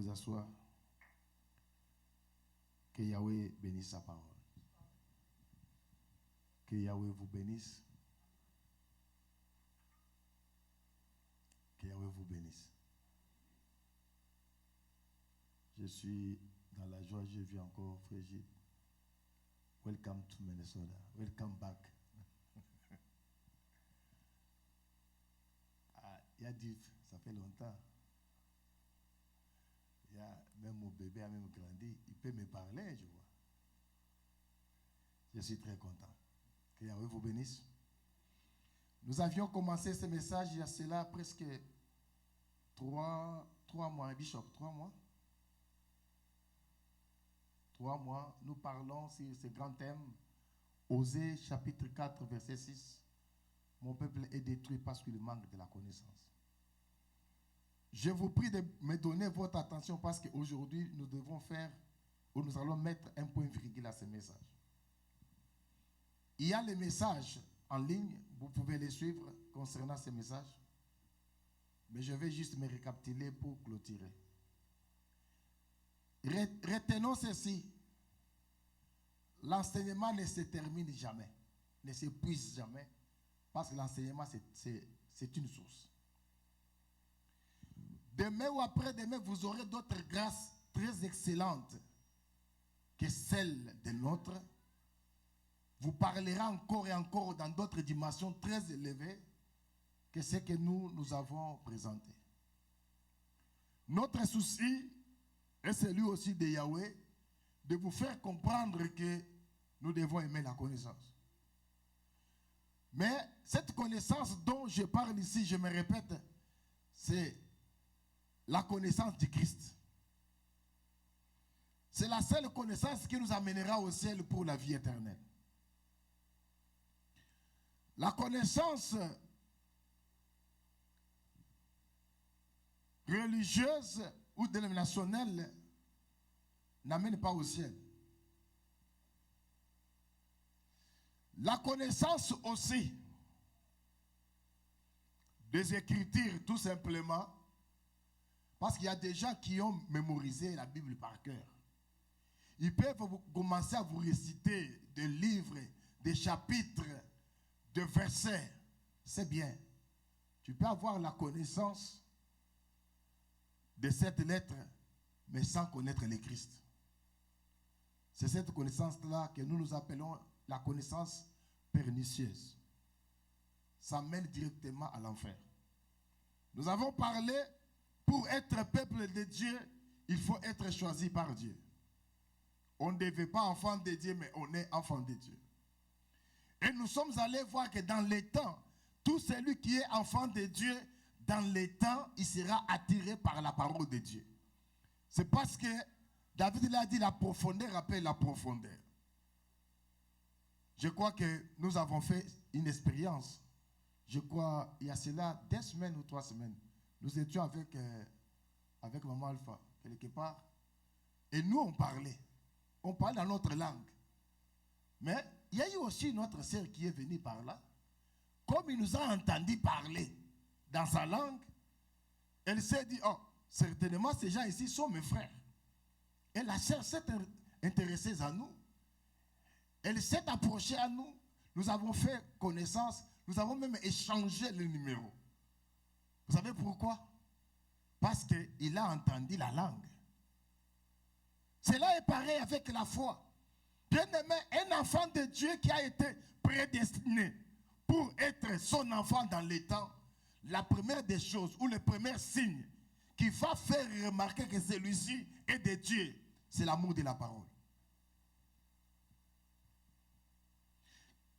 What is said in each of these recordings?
vous asseoir. Que Yahweh bénisse sa parole. Que Yahweh vous bénisse. Que Yahweh vous bénisse. Je suis dans la joie, j'ai vu encore Frégide. Welcome to Minnesota. Welcome back. Yadif, ça fait longtemps. Même mon bébé a même grandi. Il peut me parler, je vois. Je suis très content. Que Yahweh vous bénisse. Nous avions commencé ce message il y a cela presque 3 mois, Bishop, 3 mois. 3 mois, nous parlons sur ce grand thème, Osée chapitre 4, verset 6. Mon peuple est détruit parce qu'il manque de la connaissance. Je vous prie de me donner votre attention parce qu'aujourd'hui, nous devons faire, ou nous allons mettre un point virgule à ce message. Il y a les messages en ligne, vous pouvez les suivre concernant ces messages. Mais je vais juste me récapituler pour clôturer. Retenons ceci. L'enseignement ne se termine jamais, ne s'épuise jamais, parce que l'enseignement, c'est une source. Demain ou après-demain, vous aurez d'autres grâces très excellentes que celles de notre. Vous parlerez encore et encore dans d'autres dimensions très élevées que ce que nous avons présenté. Notre souci est celui aussi de Yahweh, de vous faire comprendre que nous devons aimer la connaissance. Mais cette connaissance dont je parle ici, je me répète, c'est la connaissance du Christ. C'est la seule connaissance qui nous amènera au ciel pour la vie éternelle. La connaissance religieuse ou dénominationnelle n'amène pas au ciel. La connaissance aussi des Écritures, tout simplement, parce qu'il y a des gens qui ont mémorisé la Bible par cœur. Ils peuvent commencer à vous réciter des livres, des chapitres, des versets. C'est bien. Tu peux avoir la connaissance de cette lettre, mais sans connaître le Christ. C'est cette connaissance-là que nous appelons la connaissance pernicieuse. Ça mène directement à l'enfer. Nous avons parlé, pour être peuple de Dieu, il faut être choisi par Dieu. On ne devait pas enfant de Dieu, mais on est enfant de Dieu. Et nous sommes allés voir que dans les temps, tout celui qui est enfant de Dieu, dans les temps, il sera attiré par la parole de Dieu. C'est parce que David l'a dit, la profondeur appelle la profondeur. Je crois que nous avons fait une expérience. Je crois, il y a cela 2 semaines ou 3 semaines. Nous étions avec Maman Alpha, quelque part. Et nous, on parlait. On parlait dans notre langue. Mais il y a eu aussi notre sœur qui est venue par là. Comme il nous a entendu parler dans sa langue, elle s'est dit, oh, certainement ces gens ici sont mes frères. Et la sœur s'est intéressée à nous. Elle s'est approchée à nous. Nous avons fait connaissance. Nous avons même échangé le numéro. Vous savez pourquoi? Parce qu'il a entendu la langue. Cela est pareil avec la foi. Bien-aimé, un enfant de Dieu qui a été prédestiné pour être son enfant dans les temps, la première des choses, ou le premier signe qui va faire remarquer que celui-ci est de Dieu, c'est l'amour de la parole.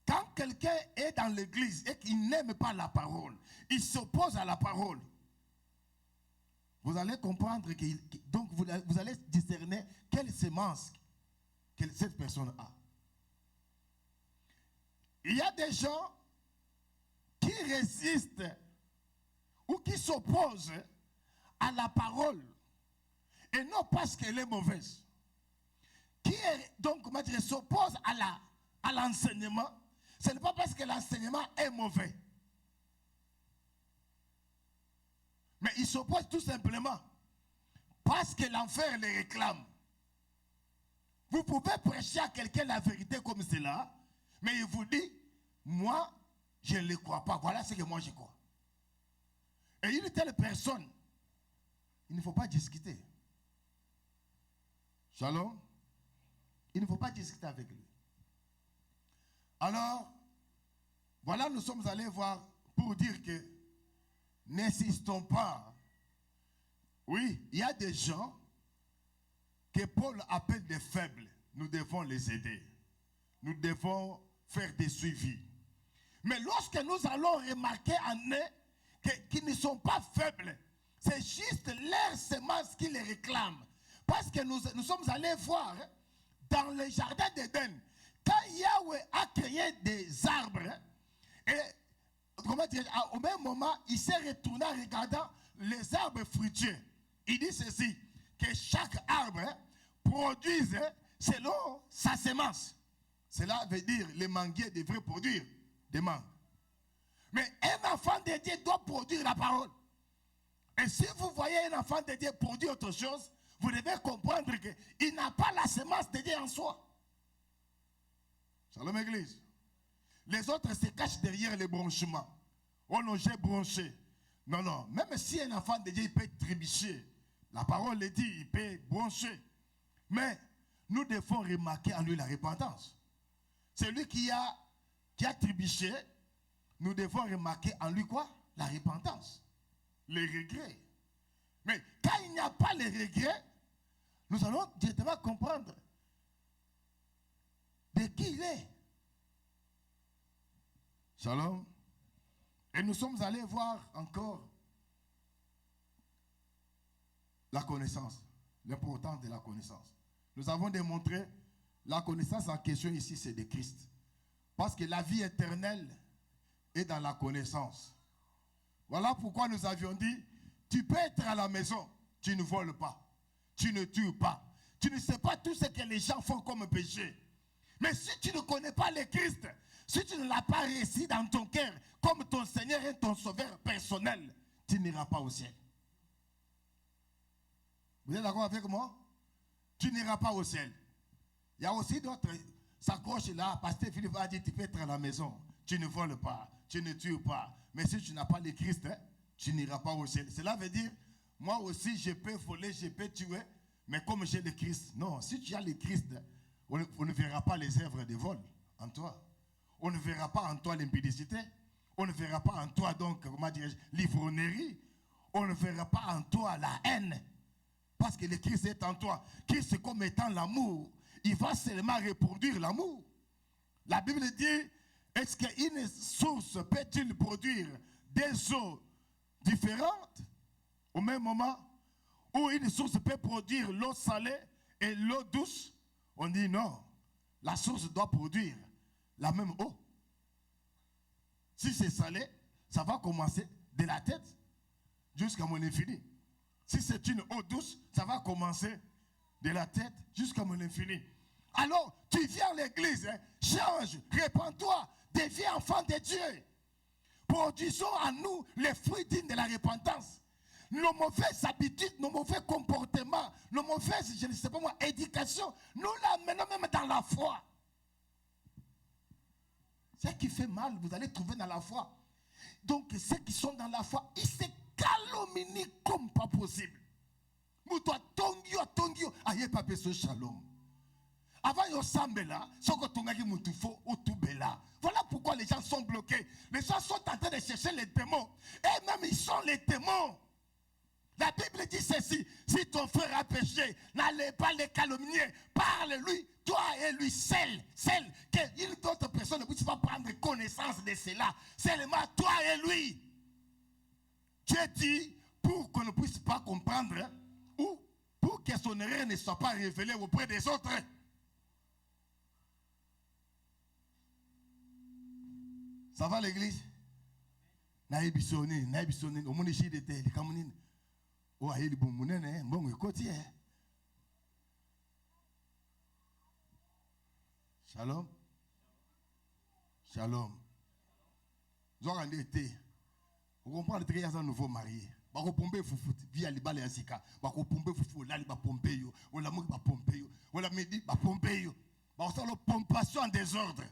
Quand quelqu'un est dans l'église et qu'il n'aime pas la parole, il s'oppose à la parole, vous allez comprendre donc vous allez discerner quelle sémence que cette personne a. Il y a des gens qui résistent ou qui s'opposent à la parole et non parce qu'elle est mauvaise. Qui donc s'oppose à l'enseignement, ce n'est pas parce que l'enseignement est mauvais. Mais il s'oppose tout simplement Parce que l'enfer les réclame. Vous pouvez prêcher à quelqu'un la vérité comme cela, mais il vous dit, moi, je ne le crois pas. Voilà ce que moi je crois. Et une telle personne, il ne faut pas discuter. Shalom. Il ne faut pas discuter avec lui. Alors, voilà, nous sommes allés voir pour dire que n'insistons pas. Oui, il y a des gens que Paul appelle des faibles. Nous devons les aider. Nous devons faire des suivis. Mais lorsque nous allons remarquer en eux qu'ils ne sont pas faibles, c'est juste leur semence qui les réclame. Parce que nous sommes allés voir dans le jardin d'Éden, quand Yahweh a créé des arbres, et comment dire, au même moment, il s'est retourné en regardant les arbres fruitiers. Il dit ceci, que chaque arbre produise selon sa semence. Cela veut dire que les manguiers devraient produire des mangues. Mais un enfant de Dieu doit produire la parole. Et si vous voyez un enfant de Dieu produire autre chose, vous devez comprendre qu'il n'a pas la semence de Dieu en soi. Shalom Église. Les autres se cachent derrière les branchements. Oh non, j'ai branché. Non, non. Même si un enfant de Dieu il peut trébucher, la parole le dit, il peut brancher. Mais nous devons remarquer en lui la repentance. Celui qui a trébuché, nous devons remarquer en lui quoi? La repentance. Les regrets. Mais quand il n'y a pas les regrets, nous allons directement comprendre de qui il est. Shalom. Et nous sommes allés voir encore la connaissance, l'importance de la connaissance. Nous avons démontré la connaissance en question ici, c'est de Christ. Parce que la vie éternelle est dans la connaissance. Voilà pourquoi nous avions dit, tu peux être à la maison, tu ne voles pas, tu ne tues pas, tu ne sais pas tout ce que les gens font comme péché. Mais si tu ne connais pas le Christ, si tu ne l'as pas réussi dans ton cœur comme ton Seigneur et ton Sauveur personnel, tu n'iras pas au ciel. Vous êtes d'accord avec moi? Tu n'iras pas au ciel. Il y a aussi d'autres s'accrochent là. Pasteur Philippe a dit, tu peux être à la maison, tu ne voles pas, tu ne tues pas. Mais si tu n'as pas le Christ, tu n'iras pas au ciel. Cela veut dire, moi aussi je peux voler, je peux tuer, mais comme j'ai le Christ. Non, si tu as le Christ, on ne verra pas les œuvres de vol en toi. On ne verra pas en toi l'impudicité. On ne verra pas en toi, donc, comment dirais-je, l'ivrognerie. On ne verra pas en toi la haine. Parce que le Christ est en toi. Christ, comme étant l'amour, il va seulement reproduire l'amour. La Bible dit, est-ce qu'une source peut-il produire des eaux différentes au même moment? Ou une source peut produire l'eau salée et l'eau douce? On dit non. La source doit produire la même eau. Si c'est salé, ça va commencer de la tête jusqu'à mon infini. Si c'est une eau douce, ça va commencer de la tête jusqu'à mon infini. Alors, tu viens à l'église, change, répands-toi, deviens enfant de Dieu. Produisons en nous les fruits dignes de la repentance. Nos mauvaises habitudes, nos mauvais comportements, nos mauvaises, je ne sais pas moi, éducation, nous l'amenons même dans la foi. Ce qui fait mal, vous allez trouver dans la foi. Donc, ceux qui sont dans la foi, ils se calomnient comme pas possible. Moutoua tongio, aye pas besoin shalom. Avant yo sambela, soko tongaki mutufo otubela. Voilà pourquoi les gens sont bloqués. Les gens sont en train de chercher les démons. Et même ils sont les démons. La Bible dit ceci, si ton frère a péché, n'allez pas le calomnier, parle-lui, toi et lui seul, qu'une autre personne ne puisse pas prendre connaissance de cela, seulement toi et lui. Dieu dit, pour qu'on ne puisse pas comprendre, ou pour que son erreur ne soit pas révélée auprès des autres. Ça va l'église? Naïbisoni, au monde ici de terre, oh, il est bon, bon, écoutez. Shalom. Shalom. Vous avez été. Vous comprenez très bien un nouveau marié. bako pompe fufu via libale ya sika bako pompe fufu lali ba pompe yo wala mo ba pompe yo wala midi ba pompe yo ba osalo pompation en désordre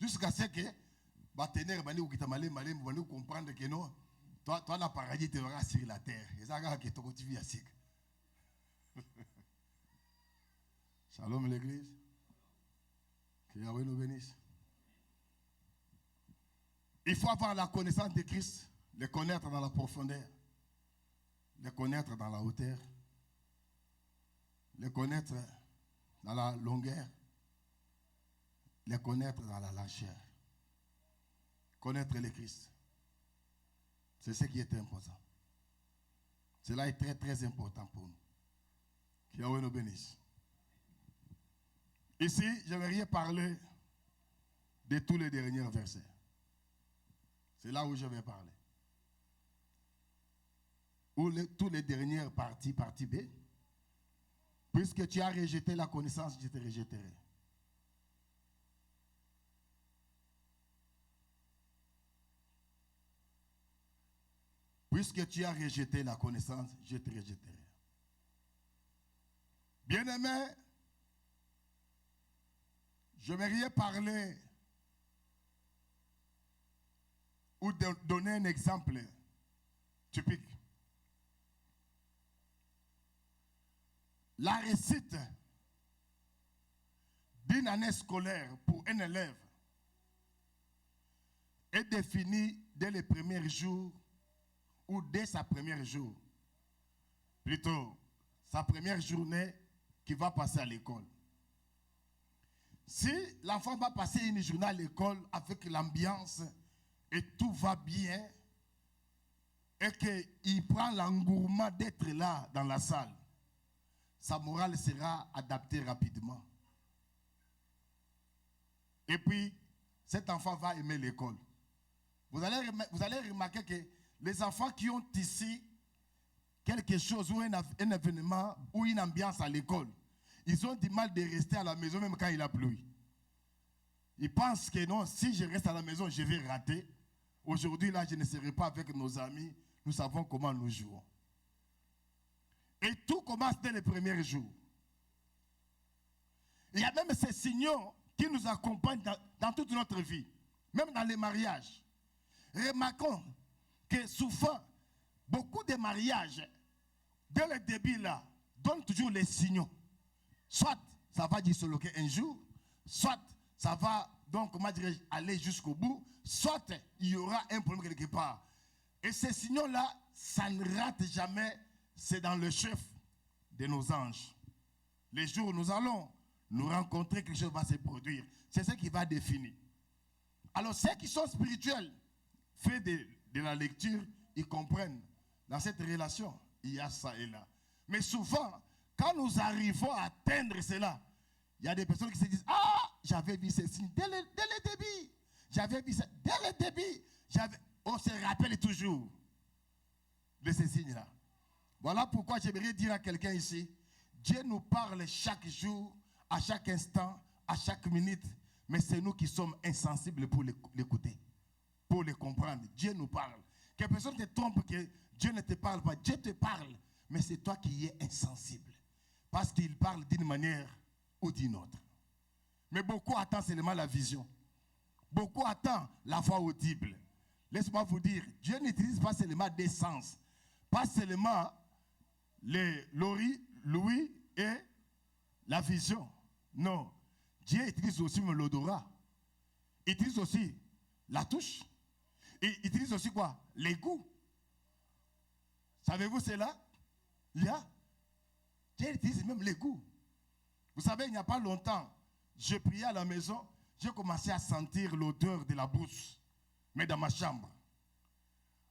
jusqu'à ce que ba tenir bani ukita malem bani comprendre que non toi la paradis te verra sur la terre et ça ga que to continue à sika. Shalom l'église. Que Yahweh nous bénisse. Il faut avoir la connaissance de Christ, le connaître dans la profondeur, le connaître dans la hauteur, le connaître dans la longueur, le connaître dans la largeur. Connaître le Christ. C'est ce qui est important. Cela est très très important pour nous. Que Yahweh nous bénisse. Ici, j'aimerais parler de tous les derniers versets. C'est là où je vais parler. Ou tous les dernières parties, partie B. Puisque tu as rejeté la connaissance, je te rejetterai. Puisque tu as rejeté la connaissance, je te rejetterai. Bien-aimé, j'aimerais parler ou donner un exemple typique. La réussite d'une année scolaire pour un élève est définie dès les premiers jours ou dès sa première jour. Plutôt, sa première journée qui va passer à l'école. Si l'enfant va passer une journée à l'école avec l'ambiance et tout va bien, et qu'il prend l'engouement d'être là dans la salle, sa morale sera adaptée rapidement. Et puis, cet enfant va aimer l'école. Vous allez remarquer que les enfants qui ont ici quelque chose ou un événement ou une ambiance à l'école, ils ont du mal de rester à la maison même quand il a plu. Ils pensent que non, si je reste à la maison, je vais rater. Aujourd'hui, là, je ne serai pas avec nos amis. Nous savons comment nous jouons. Et tout commence dès les premiers jours. Il y a même ces signaux qui nous accompagnent dans toute notre vie, même dans les mariages. Remarquons que souvent, beaucoup de mariages, dès le début là, donnent toujours les signaux. Soit ça va disloquer un jour, soit ça va donc, comment dirais-je, aller jusqu'au bout, soit il y aura un problème quelque part. Et ces signaux-là, ça ne rate jamais, c'est dans le chef de nos anges. Les jours où nous allons nous rencontrer, quelque chose va se produire. C'est ce qui va définir. Alors, ceux qui sont spirituels, fait de la lecture, ils comprennent. Dans cette relation, il y a ça et là. Mais souvent, quand nous arrivons à atteindre cela, il y a des personnes qui se disent, ah, j'avais vu ces signes dès le début. J'avais vu ça dès le début. On se rappelle toujours de ces signes-là. Voilà pourquoi j'aimerais dire à quelqu'un ici, Dieu nous parle chaque jour, à chaque instant, à chaque minute, mais c'est nous qui sommes insensibles pour l'écouter, pour le comprendre. Dieu nous parle. Que personne ne te trompe que Dieu ne te parle pas. Dieu te parle, mais c'est toi qui es insensible. Parce qu'il parle d'une manière ou d'une autre. Mais beaucoup attendent seulement la vision. Beaucoup attendent la voix audible. Laisse-moi vous dire, Dieu n'utilise pas seulement des sens. Pas seulement l'ouïe et la vision. Non. Dieu utilise aussi l'odorat. Il utilise aussi la touche. Il utilise aussi quoi? Les goûts. Savez-vous cela? Dieu utilise même les goûts. Vous savez, il n'y a pas longtemps, je priais à la maison, j'ai commencé à sentir l'odeur de la brousse, mais dans ma chambre.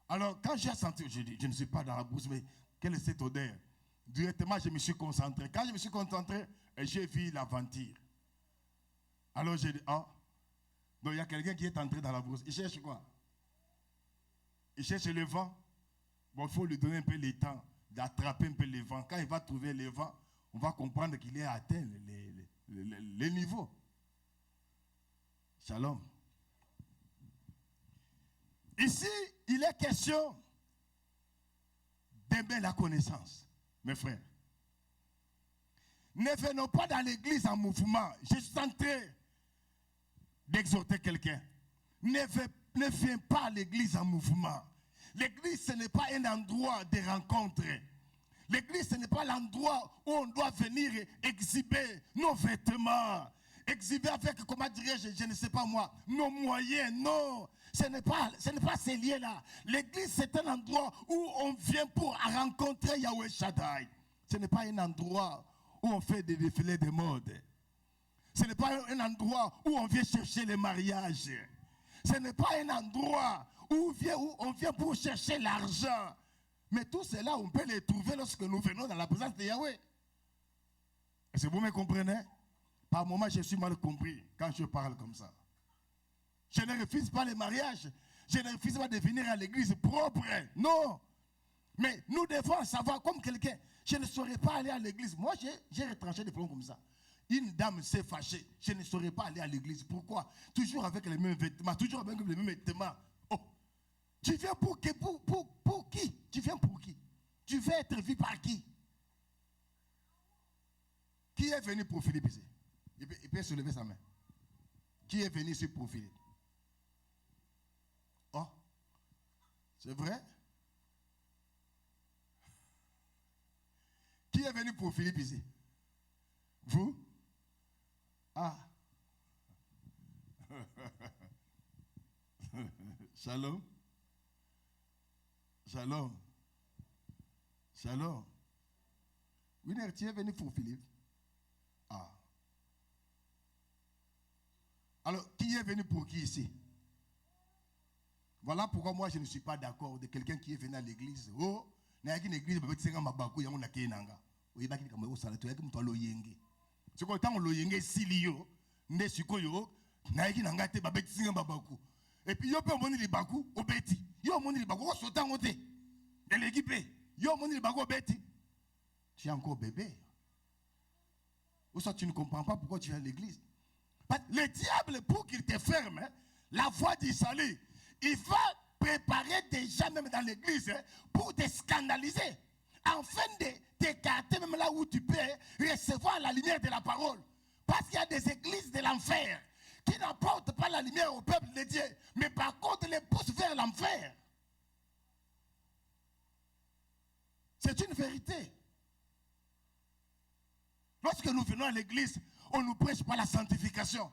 Alors, quand j'ai senti, je dis, je ne suis pas dans la brousse, mais quelle est cette odeur? Directement, je me suis concentré. Quand je me suis concentré, j'ai vu la venture. Alors, j'ai dit, ah, donc il y a quelqu'un qui est entré dans la brousse. Il cherche quoi? Il cherche le vent. Bon, il faut lui donner un peu le temps d'attraper un peu le vent. Quand il va trouver le vent, on va comprendre qu'il est atteint les niveaux. Shalom. Ici, il est question d'aimer la connaissance, mes frères. Ne venons pas dans l'église en mouvement. Je suis en train d'exhorter quelqu'un. Ne viens pas à l'église en mouvement. L'église, ce n'est pas un endroit de rencontre. L'église, ce n'est pas l'endroit où on doit venir exhiber nos vêtements. Exhiber avec, comment dirais-je, je ne sais pas moi, nos moyens. Non, ce n'est pas ces liens-là. L'église, c'est un endroit où on vient pour rencontrer Yahweh Shaddai. Ce n'est pas un endroit où on fait des défilés de mode. Ce n'est pas un endroit où on vient chercher les mariages. Ce n'est pas un endroit où on vient pour chercher l'argent. Mais tout cela, on peut les trouver lorsque nous venons dans la présence de Yahweh. Est-ce que vous me comprenez? Par moments, je suis mal compris quand je parle comme ça. Je ne refuse pas les mariages. Je ne refuse pas de venir à l'église propre. Non. Mais nous devons savoir, comme quelqu'un, je ne saurais pas aller à l'église. Moi, j'ai retranché des problèmes comme ça. Une dame s'est fâchée. Je ne saurais pas aller à l'église. Pourquoi? Toujours avec les mêmes vêtements. Toujours avec les mêmes vêtements. Oh. Tu viens pour qui? Tu viens pour qui? Tu veux être vu par qui? Qui est venu pour Philippe ici? Il peut se lever sa main. Qui est venu ici pour Philippe? Oh, c'est vrai? Qui est venu pour Philippe ici? Vous? Ah. Shalom. Shalom. Shalom. Winner, tu es venu pour Philippe? Ah. Alors, qui est venu pour qui ici? Voilà pourquoi moi je ne suis pas d'accord de quelqu'un qui est venu à l'église. Oh, il y a une église qui est venue à l'église. C'est quoi tant le yenge silio, ne sukoyo, naiki nangate babeti singa babaku. Et puis yo pe moni li baku obeti. Yo moni li baku o sotan ote. De l'équipe. Yo moni li baku obeti. Tu es encore bébé. Ou ça tu ne comprends pas pourquoi tu es à l'église. Le diable, pour qu'il te ferme la voie du salut, il va préparer déjà même dans l'église pour te scandaliser. Afin de t'écarter même là où tu peux recevoir la lumière de la parole. Parce qu'il y a des églises de l'enfer qui n'apportent pas la lumière au peuple de Dieu, mais par contre les poussent vers l'enfer. C'est une vérité. Lorsque nous venons à l'église, on ne nous prêche pas la sanctification.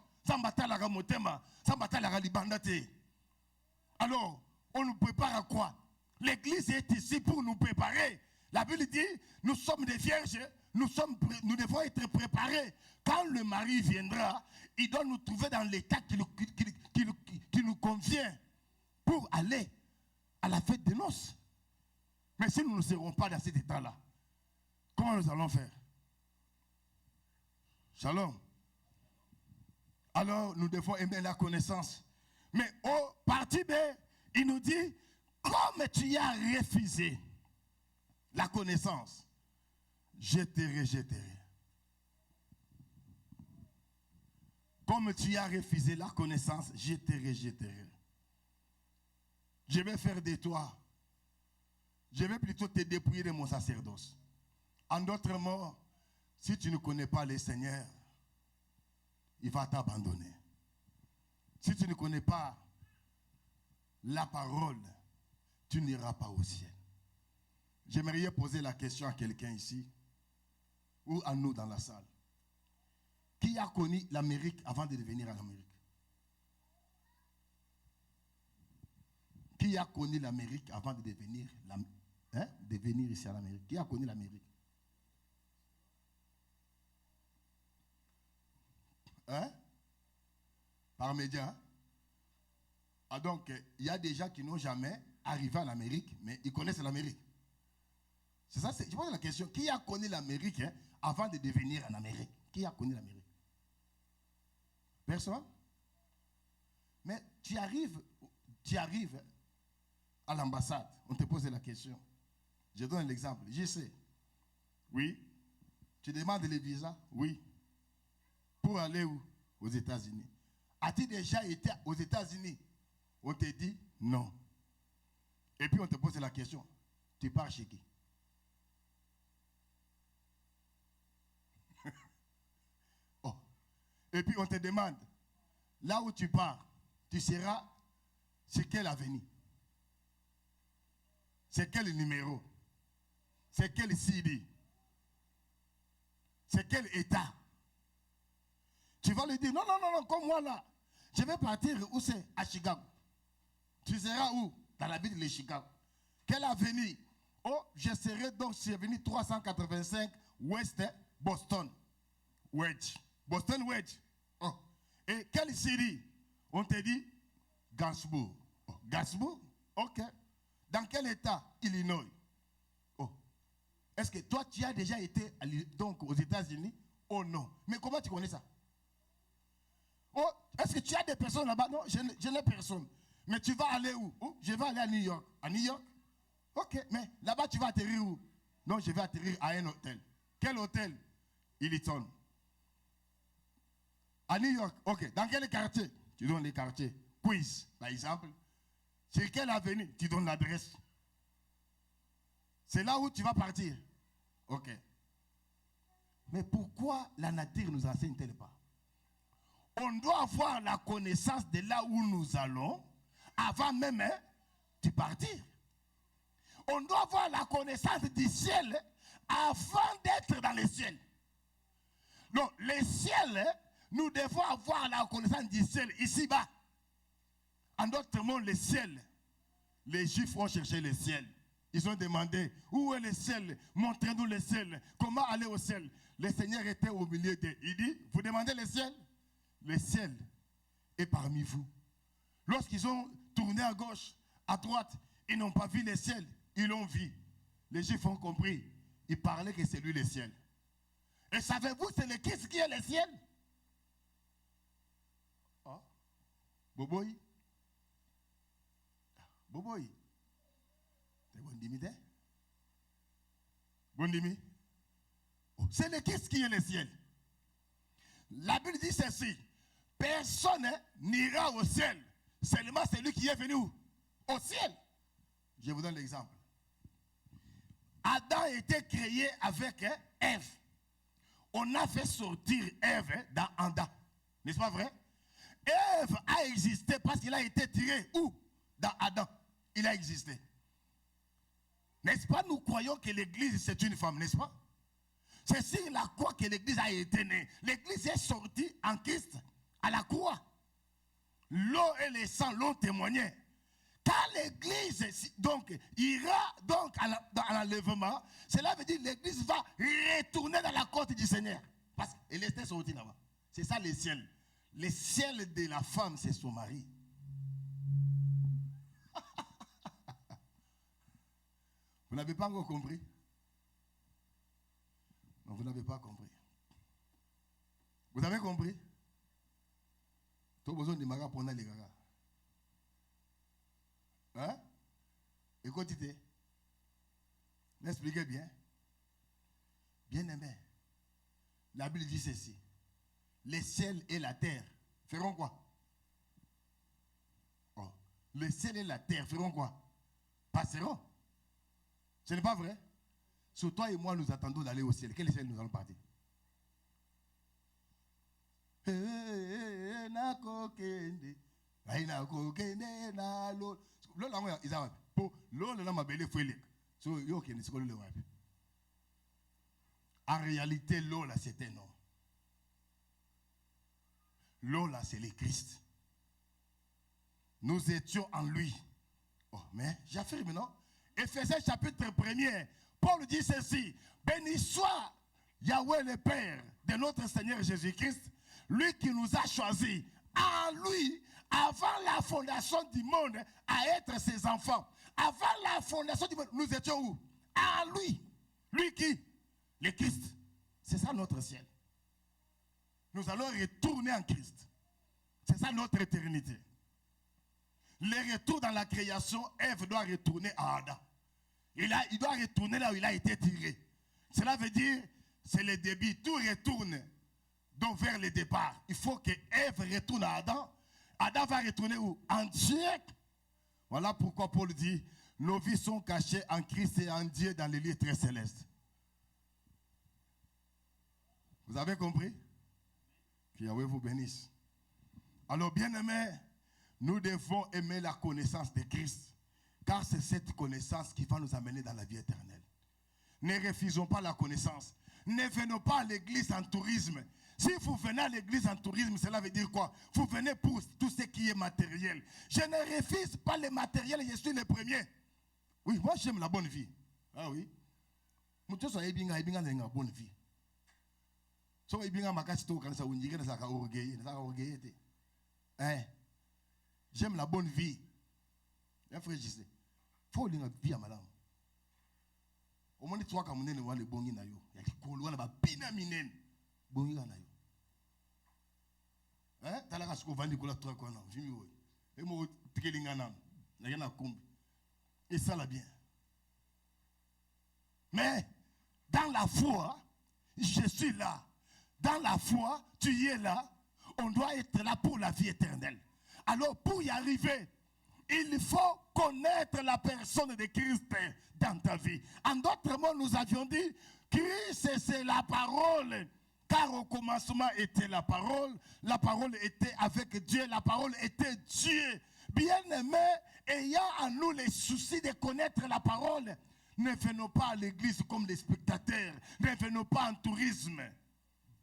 Alors, on nous prépare à quoi? L'église est ici pour nous préparer. La Bible dit, nous sommes des vierges, nous devons être préparés. Quand le mari viendra, il doit nous trouver dans l'état qui nous convient pour aller à la fête des noces. Mais si nous ne serons pas dans cet état-là, comment nous allons faire? Shalom. Alors, nous devons aimer la connaissance. Mais au parti B, il nous dit, comme tu as refusé la connaissance, je te rejetterai. Comme tu as refusé la connaissance, je te rejetterai. Je vais faire de toi, je vais plutôt te dépouiller de mon sacerdoce. En d'autres mots, si tu ne connais pas le Seigneur, il va t'abandonner. Si tu ne connais pas la parole, tu n'iras pas au ciel. J'aimerais poser la question à quelqu'un ici, ou à nous dans la salle. Qui a connu l'Amérique avant de devenir en Amérique? Qui a connu l'Amérique avant de devenir, de venir ici en Amérique? Qui a connu l'Amérique? Hein? Par média. Ah donc, il y a des gens qui n'ont jamais arrivé en Amérique, mais ils connaissent l'Amérique. C'est ça, je pose la question. Qui a connu l'Amérique avant de devenir en Amérique? Qui a connu l'Amérique? Personne? Mais tu arrives à l'ambassade, on te pose la question. Je donne l'exemple. Je sais. Oui. Tu demandes le visa? Oui. Pour aller où? Aux États-Unis. As-tu déjà été aux États-Unis? On te dit non. Et puis on te pose la question. Tu pars chez qui? Et puis on te demande, là où tu pars, tu seras c'est quelle avenue? C'est quel numéro? C'est quel CD? C'est quel état? Tu vas lui dire, non, non, non, non, comme moi là, je vais partir, où c'est? À Chicago. Tu seras où? Dans la ville de Chicago. Quelle avenue? Oh, je serai donc sur l'avenue 385 West Boston. Wedge. Boston Wedge. Oh. Et quelle série? On te dit Gainsbourg. Oh. Gainsbourg? Ok. Dans quel état? Illinois. Oh. Est-ce que toi, tu as déjà été donc, aux États-Unis? Oh non. Mais comment tu connais ça? Oh, est-ce que tu as des personnes là-bas? Non, je n'ai personne. Mais tu vas aller où? Oh, je vais aller à New York. À New York? Ok, mais là-bas, tu vas atterrir où? Non, je vais atterrir à un hôtel. Quel hôtel? Hilton. À New York, ok. Dans quel quartier? Tu donnes les quartiers. Queens, par exemple. Sur quelle avenue? Tu donnes l'adresse. C'est là où tu vas partir. Ok. Mais pourquoi la nature nous enseigne-t-elle pas? On doit avoir la connaissance de là où nous allons avant même de partir. On doit avoir la connaissance du ciel avant d'être dans le ciel. Donc, le ciel, nous devons avoir la connaissance du ciel ici-bas. En d'autres mots, le ciel. Les Juifs ont cherché le ciel. Ils ont demandé, où est le ciel? Montrez-nous le ciel. Comment aller au ciel? Le Seigneur était au milieu d'eux. Il dit, vous demandez le ciel? Le ciel est parmi vous. Lorsqu'ils ont tourné à gauche, à droite, ils n'ont pas vu le ciel. Ils l'ont vu. Les Juifs ont compris. Ils parlaient que c'est lui le ciel. Et savez-vous, c'est le Christ qui est le ciel? Oh. Boboy. Boboy. C'est bon dimi, hein? Bon dimi. Oh. C'est le Christ qui est le ciel. La Bible dit ceci. Personne n'ira au ciel. Seulement celui qui est venu au ciel. Je vous donne l'exemple. Adam a été créé avec Ève. On a fait sortir Ève dans Adam. N'est-ce pas vrai? Ève a existé parce qu'il a été tiré où? Dans Adam. Il a existé. N'est-ce pas? Nous croyons que l'église c'est une femme, n'est-ce pas? C'est sur la croix que l'église a été née. L'église est sortie en Christ à la croix. L'eau et le sang l'ont témoigné. Quand l'église donc, ira donc à l'enlèvement, cela veut dire que l'église va retourner dans la côte du Seigneur. Parce qu'elle était sortie là-bas. C'est ça le ciel. Le ciel de la femme, c'est son mari. Vous n'avez pas encore compris? Non, vous n'avez pas compris. Vous avez compris? Tu as besoin de magas pour les gagas. Hein? Écoutez. M'expliquez bien. Bien aimé. La Bible dit ceci. Le ciel et la terre feront quoi? Oh. Le ciel et la terre feront quoi? Passeront. Ce n'est pas vrai? Sur toi et moi, nous attendons d'aller au ciel. Quel ciel nous allons partir? En réalité, l'eau là, c'est un homme. L'eau là, c'est le Christ. Nous étions en lui. Oh, mais j'affirme, non? Éphésiens chapitre 1er, Paul dit ceci. Béni soit Yahweh le Père de notre Seigneur Jésus-Christ, lui qui nous a choisis en lui, avant la fondation du monde, à être ses enfants. Avant la fondation du monde, nous étions où? En lui. Lui qui? Le Christ. C'est ça notre ciel. Nous allons retourner en Christ. C'est ça notre éternité. Le retour dans la création, Ève doit retourner à Adam. Il doit retourner là où il a été tiré. Cela veut dire, c'est le début. Tout retourne donc vers le départ. Il faut que Ève retourne à Adam. Adam va retourner où? En Dieu. Voilà pourquoi Paul dit, nos vies sont cachées en Christ et en Dieu dans les lieux très célestes. Vous avez compris? Que Yahweh vous bénisse. Alors, bien-aimés, nous devons aimer la connaissance de Christ, car c'est cette connaissance qui va nous amener dans la vie éternelle. Ne refusons pas la connaissance. Ne venons pas à l'église en tourisme. Si vous venez à l'église en tourisme, cela veut dire quoi? Vous venez pour tout ce qui est matériel. Je ne refuse pas le matériel, je suis le premier. Oui, moi j'aime la bonne vie. Ah oui. Mutu so ebinga na bonne vie. So ebinga makasi to kanisa unjike na saka orgueil te. J'aime la bonne vie. Un frère je sais. Faut linga vie à madame. Au moins toi comme nene wale bongi na yo. Ya kikolo wana ba pina minene. Bongi na yo. Talaka siko vandi kola toi quoi non. Vimi wo. Et mo tikelinga na. Na yana kumbi. Et ça l'a bien. Mais dans la foi, je suis là. Dans la foi, tu y es là. On doit être là pour la vie éternelle. Alors pour y arriver, il faut connaître la personne de Christ dans ta vie. En d'autres mots, nous avions dit, Christ c'est la parole. Car au commencement était la parole était avec Dieu, la parole était Dieu. Bien-aimés, ayant en nous les soucis de connaître la parole, ne venons pas à l'église comme des spectateurs, ne venons pas en tourisme.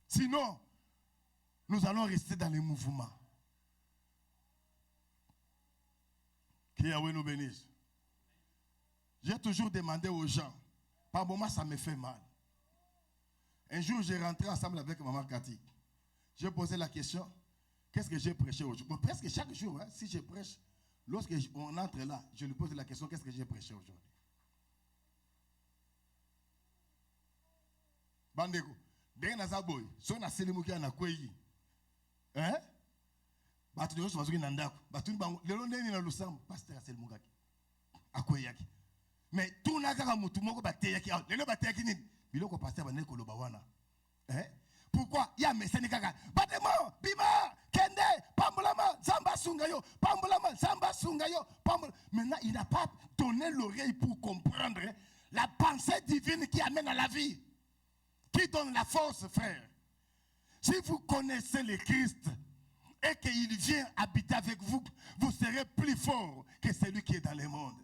Sinon, nous allons rester dans les mouvements. Que Yahweh nous bénisse. J'ai toujours demandé aux gens, par moment ça me fait mal. Un jour, j'ai rentré ensemble avec maman Cathy. J'ai posé la question, qu'est-ce que j'ai prêché aujourd'hui? Bon, presque chaque jour, si je prêche, lorsqu'on entre là, je lui pose la question, qu'est-ce que j'ai prêché aujourd'hui? Bandeko, dès que boy, si on a célébré qui a kweyi, batu de bazuki nandako, batu bango, le long na lusam, pasteur Selmugaki, akweyaki. Mais tout n'a qu'à mutu moko bateyaki, le bateyaki ni, biloko pasteur baneko lobawana. Pourquoi? Il y a mes sénégalais. Battement, bima, kende, pambolama, zamba sungayo, pambolama, zamba sungayo, pambolama. Maintenant, il n'a pas donné l'oreille pour comprendre la pensée divine qui amène à la vie. Qui donne la force, frère. Si vous connaissez le Christ et qu'il vient habiter avec vous, vous serez plus fort que celui qui est dans le monde.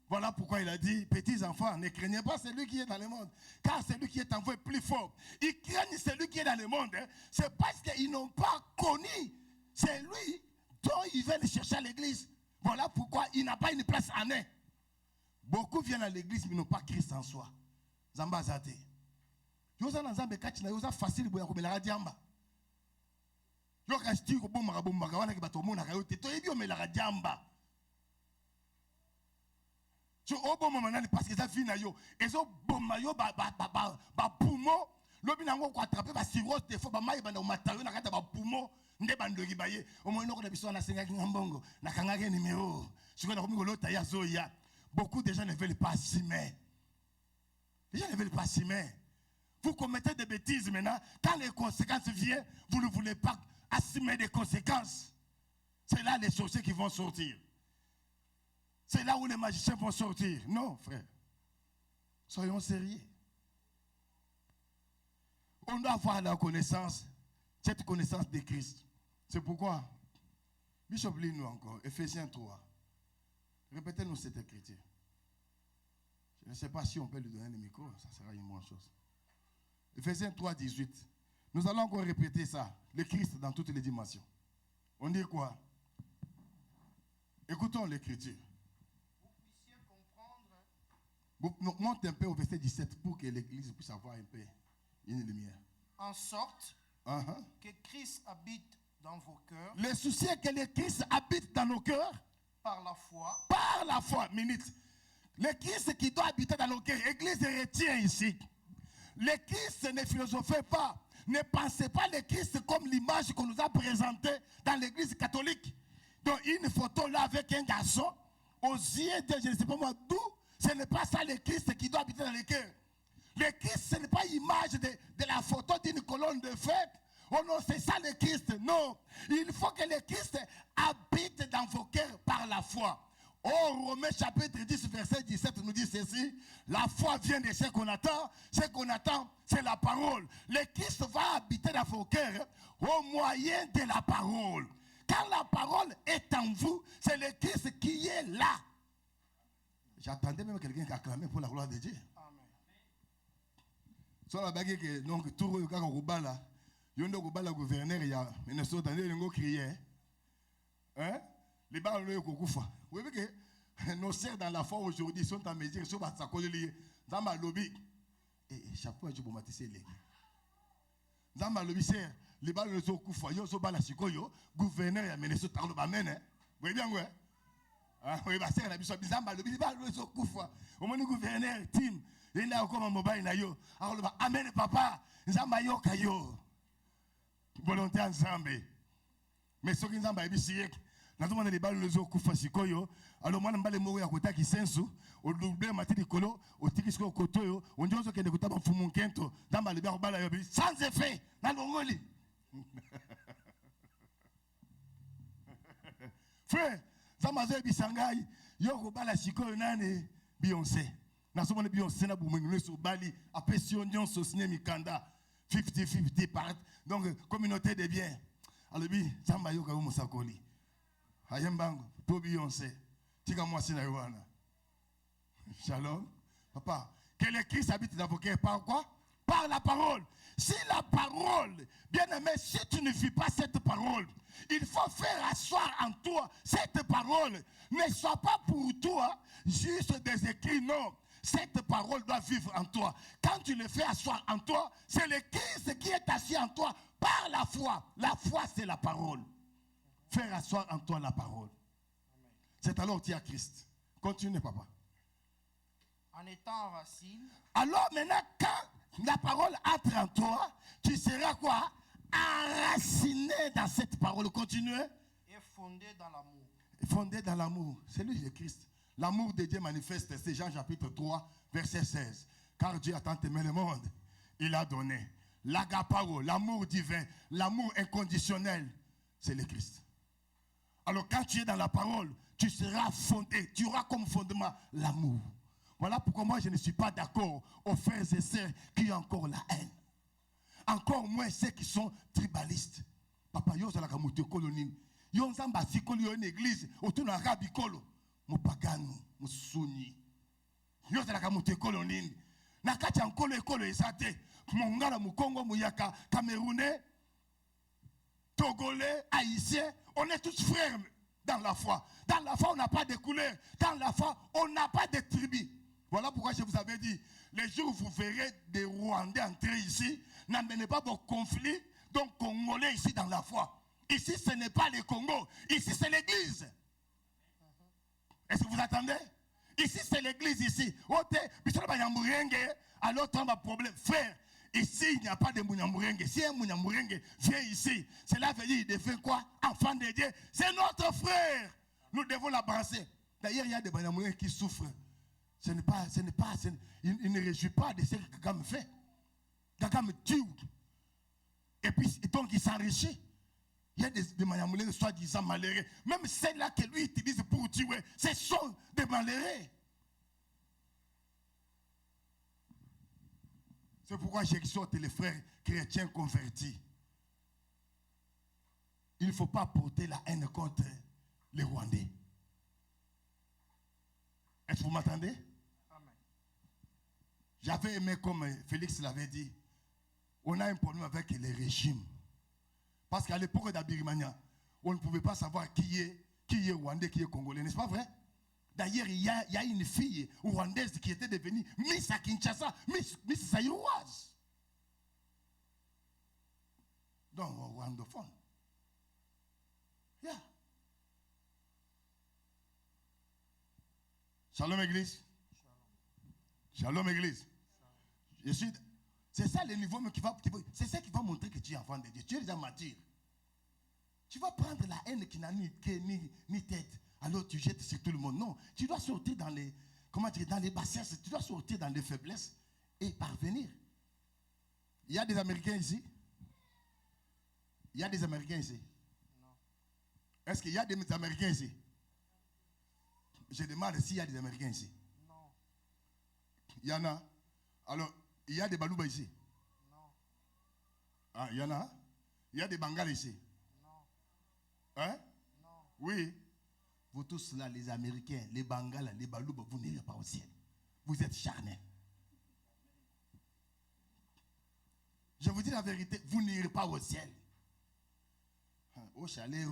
Voilà pourquoi il a dit, petits enfants, ne craignez pas celui qui est dans le monde, car celui qui est en vous est plus fort. Ils craignent celui qui est dans le monde, c'est parce qu'ils n'ont pas connu celui dont ils veulent chercher à l'église. Voilà pourquoi il n'a pas une place en eux. Beaucoup viennent à l'église, mais n'ont pas Christ en soi. Zamba Zate. Yosa na nzambe kati na yosa facile boya komela diamba. Yo kasti ko bomaka bomaka wana ke bato mona ka yote to yebi omela diamba. Tu oboma manani parce que ça vient na yo ezo bomma yo ba poumon lobi nango ko attraper ba cirrhose des fois ba mai banda matayo na kata ba poumon nde bandoki baye o moino ko na biso na senga ki ngambongo na kangake numéro. Siko na komingo lota ya zoya. Beaucoup de gens ne veulent pas assumer. Les gens ne veulent pas assumer. Vous commettez des bêtises maintenant. Quand les conséquences viennent, vous ne voulez pas assumer des conséquences. C'est là les sorciers qui vont sortir. C'est là où les magiciens vont sortir. Non, frère. Soyons sérieux. On doit avoir la connaissance, cette connaissance de Christ. C'est pourquoi, Bishop, lis-nous encore, Ephésiens 3. Répétez-nous cette écriture. Je ne sais pas si on peut lui donner le micro, ça sera une bonne chose. Ephésiens 3, 18. Nous allons encore répéter ça. Le Christ dans toutes les dimensions. On dit quoi? Écoutons l'écriture. Vous puissiez comprendre. Monte un peu au verset 17 pour que l'Église puisse avoir un peu une lumière. En sorte que Christ habite dans vos cœurs. Le souci est que le Christ habite dans nos cœurs. Par la foi. Par la foi. Minute. Le Christ qui doit habiter dans nos cœurs. L'Église retient ici. Le Christ ne philosophait pas. Ne pensez pas le Christ comme l'image qu'on nous a présentée dans l'église catholique. Donc une photo là avec un garçon, aux yeux de je ne sais pas moi d'où, ce n'est pas ça le Christ qui doit habiter dans le cœur. Le Christ, ce n'est pas l'image de la photo d'une colonne de fête. Oh non, c'est ça le Christ. Non, il faut que le Christ habite dans vos cœurs par la foi. Oh, Romains chapitre 10, verset 17 nous dit ceci. La foi vient de ce qu'on attend. Ce qu'on attend, c'est la parole. Le Christ va habiter dans vos cœurs au moyen de la parole. Quand la parole est en vous, c'est le Christ qui est là. J'attendais même quelqu'un qui acclamait pour la gloire de Dieu. Amen. So la bague que donc tout le gars au bala, yondo au bala gouverneur ya, Minnesota ne lengo crier. Hein? Les balles le kokufa. Vous voyez que nos sœurs dans la foi aujourd'hui sont en mesure sur sa collier dans ma lobby. Et chapeau à Jobo Matissé les. Dans ma lobby sœur, les balles le kokufa, yo so bala sikoyo, gouverneur ya Minnesota le bamene. Vous voyez bien ouais? Ah oui, bah c'est la biso bizamba le balles le kokufa. Au moins gouverneur team, il n'a encore un mobile na yo. Alors le amen papa, nzamba yo kayo. Volonté ensemble. Mais ce qui nzamba ebisi nazomona les balles les okufa sikoyo alors mwana mbale moko ya kotaki sensu odouble matidi kolo otiki siko kotoyo onjozo kende kutaba mfumu nkento ndamba le bala yo sans effet na longoli frère zamazo bisangai yo ko bala sikoyo nane Beyoncé nazomona Beyoncé na bumengu so bali apesi onjonso signé mikanda 50-50 part donc communauté de biens alors bi zamba yo ka musakoli Ayembango, to Beyoncé. Tika moi c'est Naïwana. Shalom. Papa, que le Christ habite dans vos cœurs par quoi? Par la parole. Si la parole, bien aimé, si tu ne vis pas cette parole, il faut faire asseoir en toi cette parole. Ne soit pas pour toi juste des écrits, non. Cette parole doit vivre en toi. Quand tu le fais asseoir en toi, c'est le Christ qui est assis en toi par la foi. La foi, c'est la parole. Faire asseoir en toi la parole. C'est alors que tu as Christ. Continue, papa. En étant racine. Alors maintenant, quand la parole entre en toi, tu seras quoi? Enraciné dans cette parole. Continue. Et fondé dans l'amour. Fondé dans l'amour. C'est lui, le Christ. L'amour de Dieu manifeste. C'est Jean chapitre 3, verset 16. Car Dieu a tant aimé le monde, il a donné. L'agapao, l'amour divin, l'amour inconditionnel, c'est le Christ. Alors quand tu es dans la parole, tu seras fondé, tu auras comme fondement l'amour. Voilà pourquoi moi je ne suis pas d'accord aux frères et sœurs qui ont encore la haine. Encore moins ceux qui sont tribalistes. Papa, yo zala kamuto kolonine. Yo nzamba sikoli yo une église, autour na rabi kolo. Mo pagano, mo suni. Yo zala kamuto kolonine. Na kati ankolo ekolo esate. Mongala mukongo muyaka, Camerounais, Togolais, Haïtiens, on est tous frères dans la foi. Dans la foi, on n'a pas de couleur. Dans la foi, on n'a pas de tribus. Voilà pourquoi je vous avais dit, les jours où vous verrez des Rwandais entrer ici, n'amenez pas vos conflits, donc Congolais ici dans la foi. Ici, ce n'est pas le Congo. Ici, c'est l'église. Est-ce que vous attendez? Ici, c'est l'église ici. Alors, tu as un problème. Frère, ici, il n'y a pas de Mouniamourengue. Si un Mouniamourengue vient ici, cela veut dire qu'il devient quoi? Enfant de Dieu. C'est notre frère. Nous devons l'embrasser. D'ailleurs, il y a des Mouniamourengues qui souffrent. Il ne réjouit pas de ce que Kagame fait. Kagame tue. Et puis, donc, il s'enrichit. Il y a des Mouniamourengues soi-disant malheureux. Même celles-là que lui utilise pour tuer, ce sont des malheureux. C'est pourquoi j'exhorte les frères chrétiens convertis. Il ne faut pas porter la haine contre les Rwandais. Est-ce que vous m'attendez? Amen. J'avais aimé, comme Félix l'avait dit, on a un problème avec les régimes. Parce qu'à l'époque d'Abirimania, on ne pouvait pas savoir qui est Rwandais, qui est Congolais. N'est-ce pas vrai? D'ailleurs, il y a une fille rwandaise qui était devenue Miss à Kinshasa, Miss Zaïroise. Donc, rwandophone. Yeah. Shalom, Église. Shalom, Église. C'est ça le niveau c'est ça qui va montrer que tu es enfant de Dieu. Tu es déjà mature. Tu vas prendre la haine qui n'a ni tête. Alors tu jettes sur tout le monde. Non, tu dois sortir dans les bassesses, tu dois sortir dans les faiblesses et parvenir. Il y a des Américains ici? Il y a des Américains ici? Non. Est-ce qu'il y a des Américains ici? Je demande s'il y a des Américains ici. Non. Il y en a. Alors, il y a des Balouba ici. Non. Ah, il y en a. Il y a des Bangales ici. Non. Hein? Non. Oui. Vous tous là, les Américains, les Bangales, les Balouba, vous n'irez pas au ciel. Vous êtes charnels. Je vous dis la vérité, vous n'irez pas au ciel. Au chalet,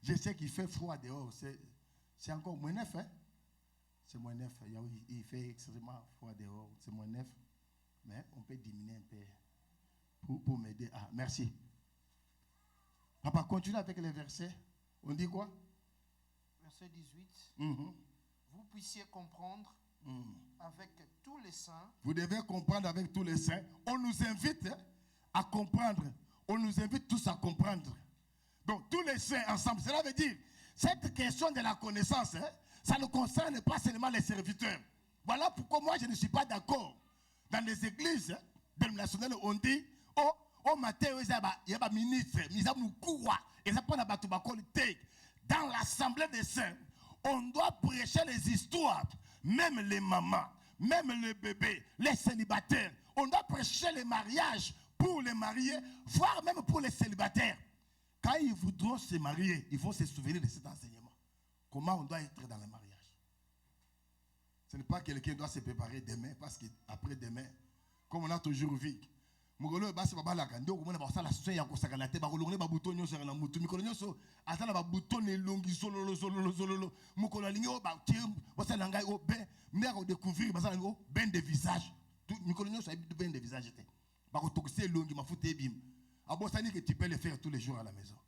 je sais qu'il fait froid dehors. C'est encore moins neuf. Hein? C'est moins neuf. Il fait extrêmement froid dehors. C'est moins neuf. Mais on peut diminuer un peu pour m'aider. Ah, merci. Papa, continue avec les versets. On dit quoi? Verset 18. Mm-hmm. Vous puissiez comprendre avec tous les saints. Vous devez comprendre avec tous les saints. On nous invite à comprendre. On nous invite tous à comprendre. Donc, tous les saints ensemble. Cela veut dire, cette question de la connaissance, ça ne concerne pas seulement les serviteurs. Voilà pourquoi moi, je ne suis pas d'accord. Dans les églises dénominationnelles, on dit, oh, Matthieu, il y a un ministre, il y a un moukoua, il y a un dans l'assemblée des saints, on doit prêcher les histoires, même les mamans, même les bébés, les célibataires. On doit prêcher les mariages pour les mariés, voire même pour les célibataires. Quand ils voudront se marier, il faut se souvenir de cet enseignement. Comment on doit être dans le mariage. Ce n'est pas quelqu'un qui doit se préparer demain, parce qu'après-demain, comme on a toujours vu, Mugolo basi babala kando ko mona ba sala soin ya ko sakana te ba ko longole ba bouton nyo sala na mutu mikolo nyo so atala ba bouton elongi sololo mukolo lingi o ba tie ba sala ngai o ben mer o découvrir ba sala ngo ben de visage tout mikolo nyo so ben de visage te ba ko tokise elongi mafuta ebim abosani que tu peux le faire tous les jours à la maison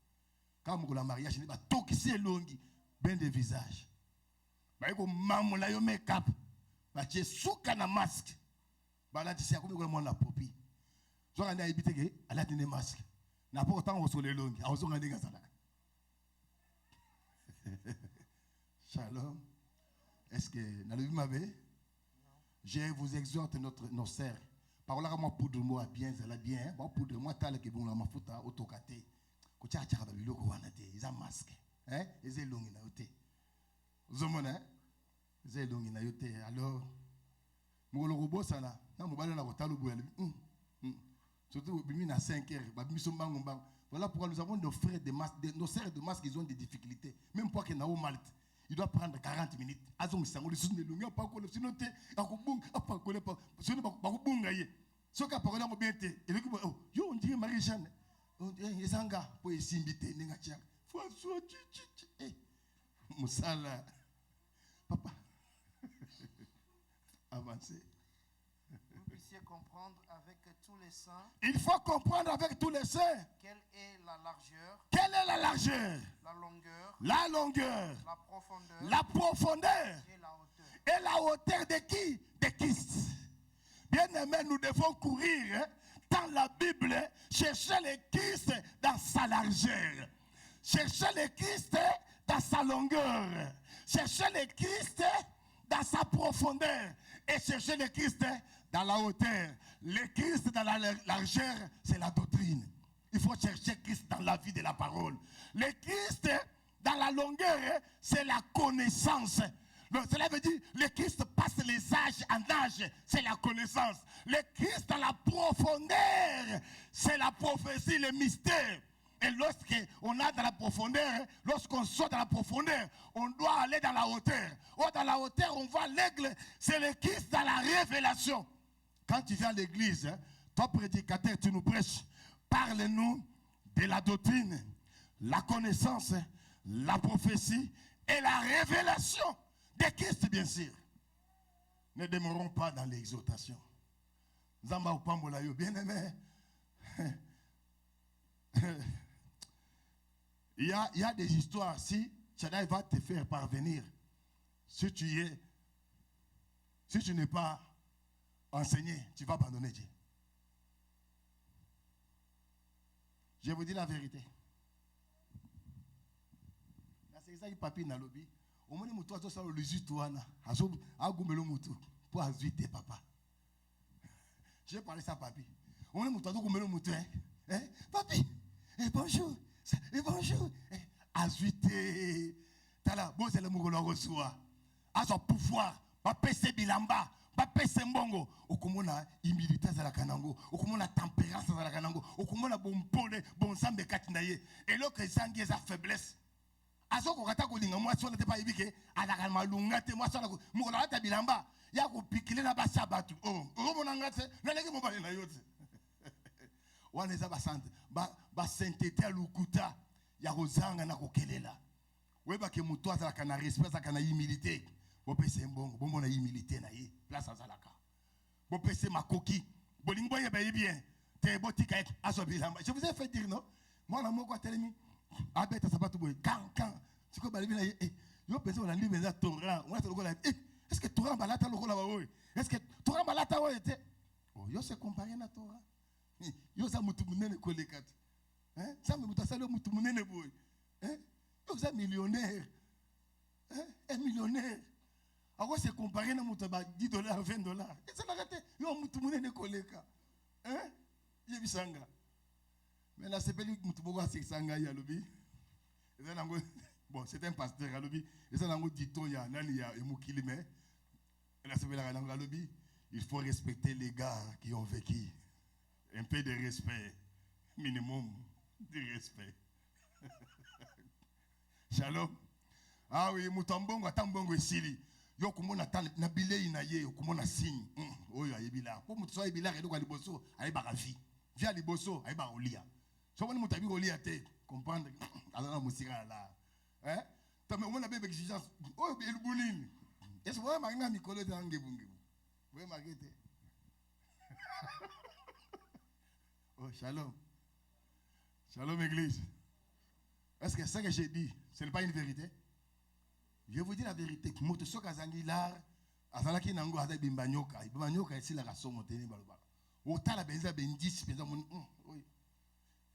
quand mukolo mariage ni ba tokise elongi ben de visage ba ko mamula yo make up ba tie suka na masque ba la tisi akomi ko mo na popi. Je vais aller habiter à la tenue masque. N'a pas autant au soleil long. À aux ongles Shalom. Est-ce que n'allez-vous m'avoir? Je vous exhorte nos sœurs. Par là, moi poudre moi bien, ça la bien. Moi poudre moi tal que bon la mafuta autocaté. Ko tcha tcha ba biloko wana te. Ils ont masque. Hein? Ils ont long na yote. Zomona. Ils ont long na yote. Alors, mo lo robo sana. Na mo bala na ko talu boyel. Surtout à 5 heures. Voilà pourquoi nous avons nos frères de masque, nos sœurs de masque, ils ont des difficultés. Même pour qu'ils n'aient Malte, il doit prendre 40 minutes. Papa, avancez. Vous puissiez comprendre avec tous les saints. Il faut comprendre avec tous les saints. Quelle est la largeur? Quelle est la largeur? La longueur. La longueur. La profondeur. La profondeur. Et la hauteur. Et la hauteur de qui? De Christ. Bien aimé, nous devons courir dans la Bible, chercher le Christ dans sa largeur. Chercher le Christ dans sa longueur. Chercher le Christ dans sa profondeur. Et chercher le Christ dans la hauteur. Le Christ dans la largeur, c'est la doctrine. Il faut chercher Christ dans la vie de la parole. Le Christ dans la longueur, c'est la connaissance. Donc, cela veut dire le Christ passe les âges en âge, c'est la connaissance. Le Christ dans la profondeur, c'est la prophétie, le mystère. Et lorsqu'on a dans la profondeur, lorsqu'on sort dans la profondeur, on doit aller dans la hauteur. Oh, dans la hauteur, on voit l'aigle, c'est le Christ dans la révélation. Quand tu viens à l'église, toi prédicateur, tu nous prêches, parle-nous de la doctrine, la connaissance, la prophétie et la révélation de Christ, bien sûr. Ne demeurons pas dans l'exhortation. Zamba ou Pambolayo, bien aimé. Il y a des histoires, si Shaddai va te faire parvenir, si tu n'es pas enseigné, tu vas abandonner Dieu. Je vous dis la vérité. C'est ça qui papi na lobby. Au moins mutu azo sala luzu tuana, azo agumelo mutu pour azuite papa. J'ai parlé ça papi. Au moins mutu azo gumelo mutu hein. Papi. Bonjour. Et bonjour. Azuité. Tala, bon, c'est le Mougolo reçoit. À son pouvoir, va pèser bilamba, va pèser mbongo. Au komona humilité à la kanango, au komona tempérance à la kanango, au komona bon pole, bon sambe katinaye. Et là que ça a sa faiblesse. Azo ko kata ko linga moi so na te pa ibike ala kan malunga te moi so na ko mo na ta bilamba ya ko pikile na ba sabatu o mo na ngate na leki mo ba na yote wana za ba sante ba sainteté lukuta ya kozanga na kokelela weba ke muto azala kana respect za kana humilité bo pese mbongo bo mona humilité na ye place azalaka bo pese makoki bolingo ye ba bien te botika azo bilamba. Je vous ai fait dire non moi na moko telemi abeta sabatu boy kan tu ko balibi na yo pese on a ndi benza Torah on a to lokola est-ce que Torah balata lokola ba oy est-ce que Torah balata oy te oh yo se comparer na Torah yo sa mutu munene kolekati hein ça me mutu salo mutu munene boy hein yo sa millionnaire hein un millionnaire ako se comparer na mutu ba $10 $20 et ça l'arrête yo mutu munene koleka hein yebisanga. Mais là, c'est pas lui qui m'a dit que c'est un gars. Bon, c'est un pasteur. Il faut respecter les gars qui ont vécu. Un peu de respect. Minimum de respect. Shalom. Ah oui, Moutambongo, Tambongo, Sili. Yo kumona na bilei na ye kumona signe oyo ayebila ko mutu so ayebila redo kwa liboso ayeba ravi via liboso ayeba olia. So when mutabi olia te comprendre azana musika la hein tame on a bébé exigence oh el bulini est-ce que ma nga mikolo de ngebungu we magete oh shalom shalom église. Est-ce que ça que j'ai dit ce n'est pas une vérité? Je vous dis la vérité. Moto so kazangi la azalaki nango aza bimbanyoka bimbanyoka esi la raso moteni baloba otala benza bendisi benza mon oui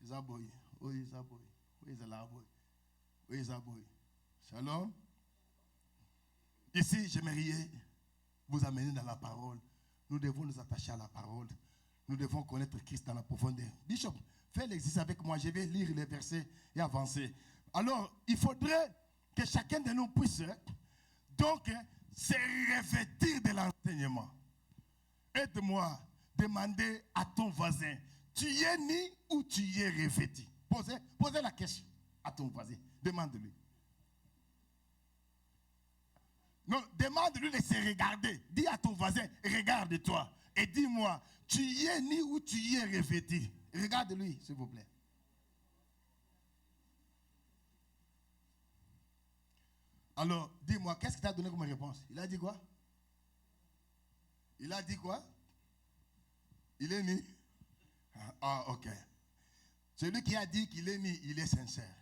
Zaboy, oui, Zaboy, oui, Zalaboy, oui, Zaboy. Shalom. Ici, j'aimerais vous amener dans la parole. Nous devons nous attacher à la parole. Nous devons connaître Christ dans la profondeur. Bishop, fais l'exercice avec moi. Je vais lire les versets et avancer. Alors, il faudrait que chacun de nous puisse donc se revêtir de l'enseignement. Aide-moi, demander à ton voisin. Tu y es ni ou tu y es revêtu? Posez la question à ton voisin. Demande-lui. Non, demande-lui de se regarder. Dis à ton voisin, regarde-toi. Et dis-moi, tu y es ni ou tu y es revêtu? Regarde-lui, s'il vous plaît. Alors, dis-moi, qu'est-ce qu'il t'a donné comme réponse? Il a dit quoi? Il a dit quoi? Il est ni? Ah, ok. Celui qui a dit qu'il est ni, il est sincère.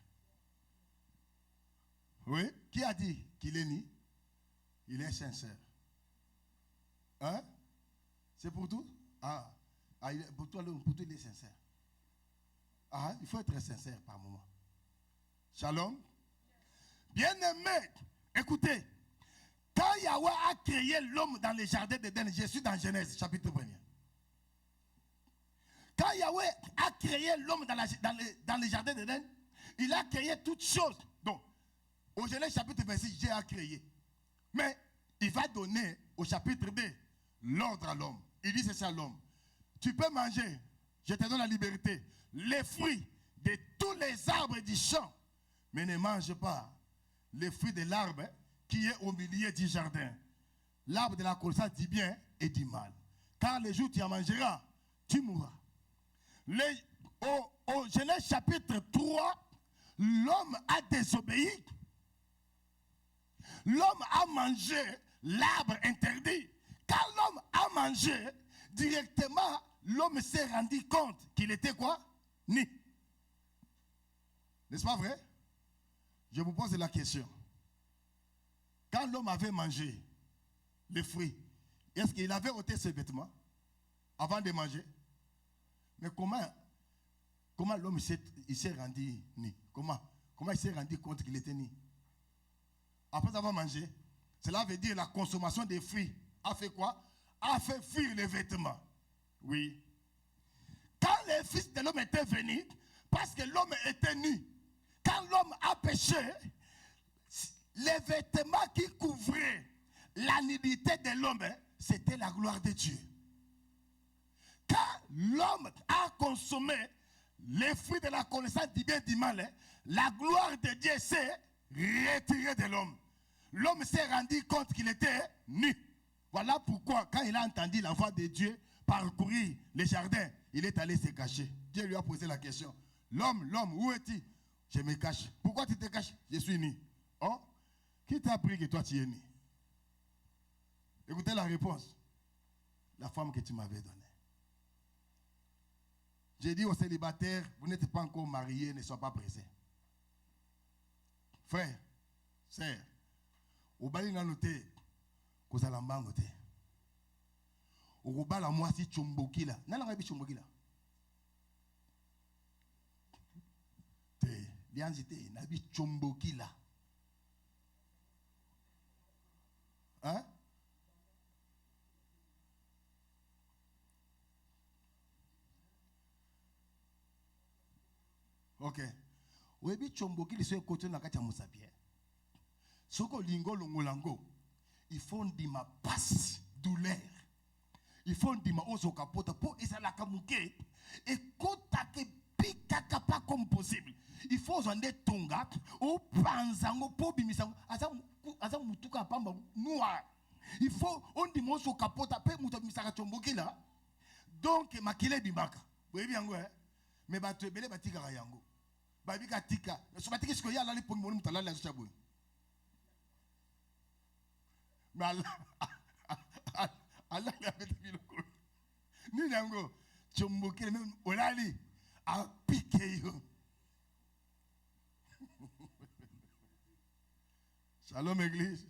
Oui? Qui a dit qu'il est ni? Il est sincère. Hein? C'est pour tout? Ah, pour toi, il est sincère. Ah, il faut être sincère par moment. Shalom. Bien-aimé, écoutez. Quand Yahweh a créé l'homme dans les jardins d'Éden, je suis dans Genèse, chapitre 1er. Quand Yahweh a créé l'homme dans les jardins d'Éden, il a créé toutes choses. Donc, au Genèse chapitre 26, Dieu a créé. Mais il va donner au chapitre 2 l'ordre à l'homme. Il dit c'est ça à l'homme. Tu peux manger, je te donne la liberté, les fruits de tous les arbres du champ, mais ne mange pas les fruits de l'arbre qui est au milieu du jardin. L'arbre de la connaissance du bien et du mal. Car le jour où tu en mangeras, tu mourras. Au Genèse chapitre 3, l'homme a désobéi. L'homme a mangé l'arbre interdit. Quand l'homme a mangé, directement, l'homme s'est rendu compte qu'il était quoi? Ni. N'est-ce pas vrai? Je vous pose la question. Quand l'homme avait mangé les fruits, est-ce qu'il avait ôté ses vêtements avant de manger? Mais comment l'homme s'est rendu ni? Comment il s'est rendu compte qu'il était ni? Après avoir mangé, cela veut dire la consommation des fruits a fait quoi? A fait fuir les vêtements. Oui. Quand les fils de l'homme étaient venus, parce que l'homme était nu, quand l'homme a péché, les vêtements qui couvraient la nudité de l'homme, c'était la gloire de Dieu. Quand l'homme a consommé les fruits de la connaissance du bien et du mal, la gloire de Dieu s'est retirée de l'homme. L'homme s'est rendu compte qu'il était nu. Voilà pourquoi, quand il a entendu la voix de Dieu parcourir les jardins, il est allé se cacher. Dieu lui a posé la question. L'homme, où es-tu? Je me cache. Pourquoi tu te caches? Je suis nu. Oh, qui t'a appris que toi tu es nu? Écoutez la réponse. La femme que tu m'avais donnée. J'ai dit aux célibataires, vous n'êtes pas encore mariés, ne soyez pas pressés. Frère, sœur, au bali na noté, ko zalamba ngote. Au bala moi si chombokila, na la bi chombokila. Te, lianzité, na bi chombokila. Hein? Ok. Webi chombokili so côté na kati ya musapie. Soko lingo longolango. Il faut ndima passe douleur. Il faut ndima ozo kapota pour ezala kamuke et kota ke pikaka pas comme possible. Il faut zande tonga o panzango po bimisango aza mutuka pamba noir. Il faut on ndima ozo kapota pe muto bimisaka chombokila. Donc makile bimaka. Webi yango mais bato ebele batika yango. Babika tika. So batiki siko ya lali pongi moni mutala la chaboui. Mais Allah a fait des biloko. Ni nango chomboke même olali a piqué yo. Shalom église.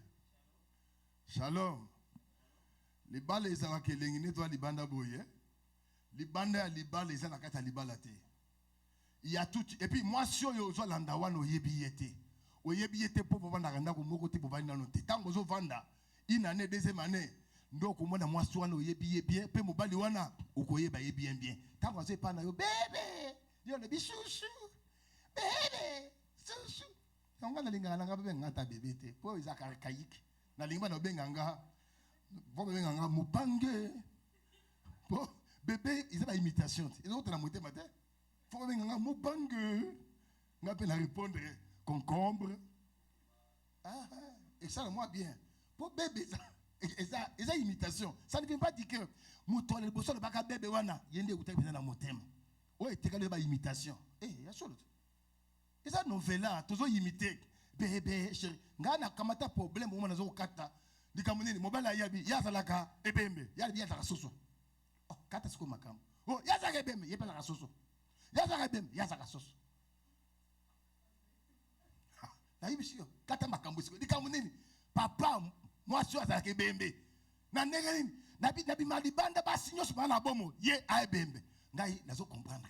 Shalom. Les balles les avake lengine toi libanda boye. Libanda libala les ana kata libala te. Il y a tout et puis moi si yo zo landa wana oyebiyete. Oyebiyete po vanda randa ko moko te po vanda note. Tango zo vanda une année deuxième année donc moi na moi soana oyebiye bien pe mobali wana okoyeba ye bien tango zo pa na yo bébé yo le bichouchou bébé chouchou tango na linga na bébé ngata bébé te po izaka kayik na linga na benganga vo benganga mupange po bébé ils ont imitation ils ont la moitié matin faut benganga mupange na pe la répondre concombre et ça moi bien pour bébé ça imitation ça ne veut pas dire que muto le bosso le baka bébé wana yende utabisa na motema o etekale ba imitation ya solo et ça novela tozo imiter bébé chéri ngana kamata problème mo nazo kata dikamuneni mobala yabi yazalaka ebembe yabi yazaka soso oh kata siko makam oh yazaka ebembe yepala soso yazaka ebembe yazaka soso na yibisio kata makambo siko dikamuneni papa moi je suis à Kebembe. Na negeni na bi malibanda ba sinyo so na bomo ye a bembe. Ngai nazo comprendre.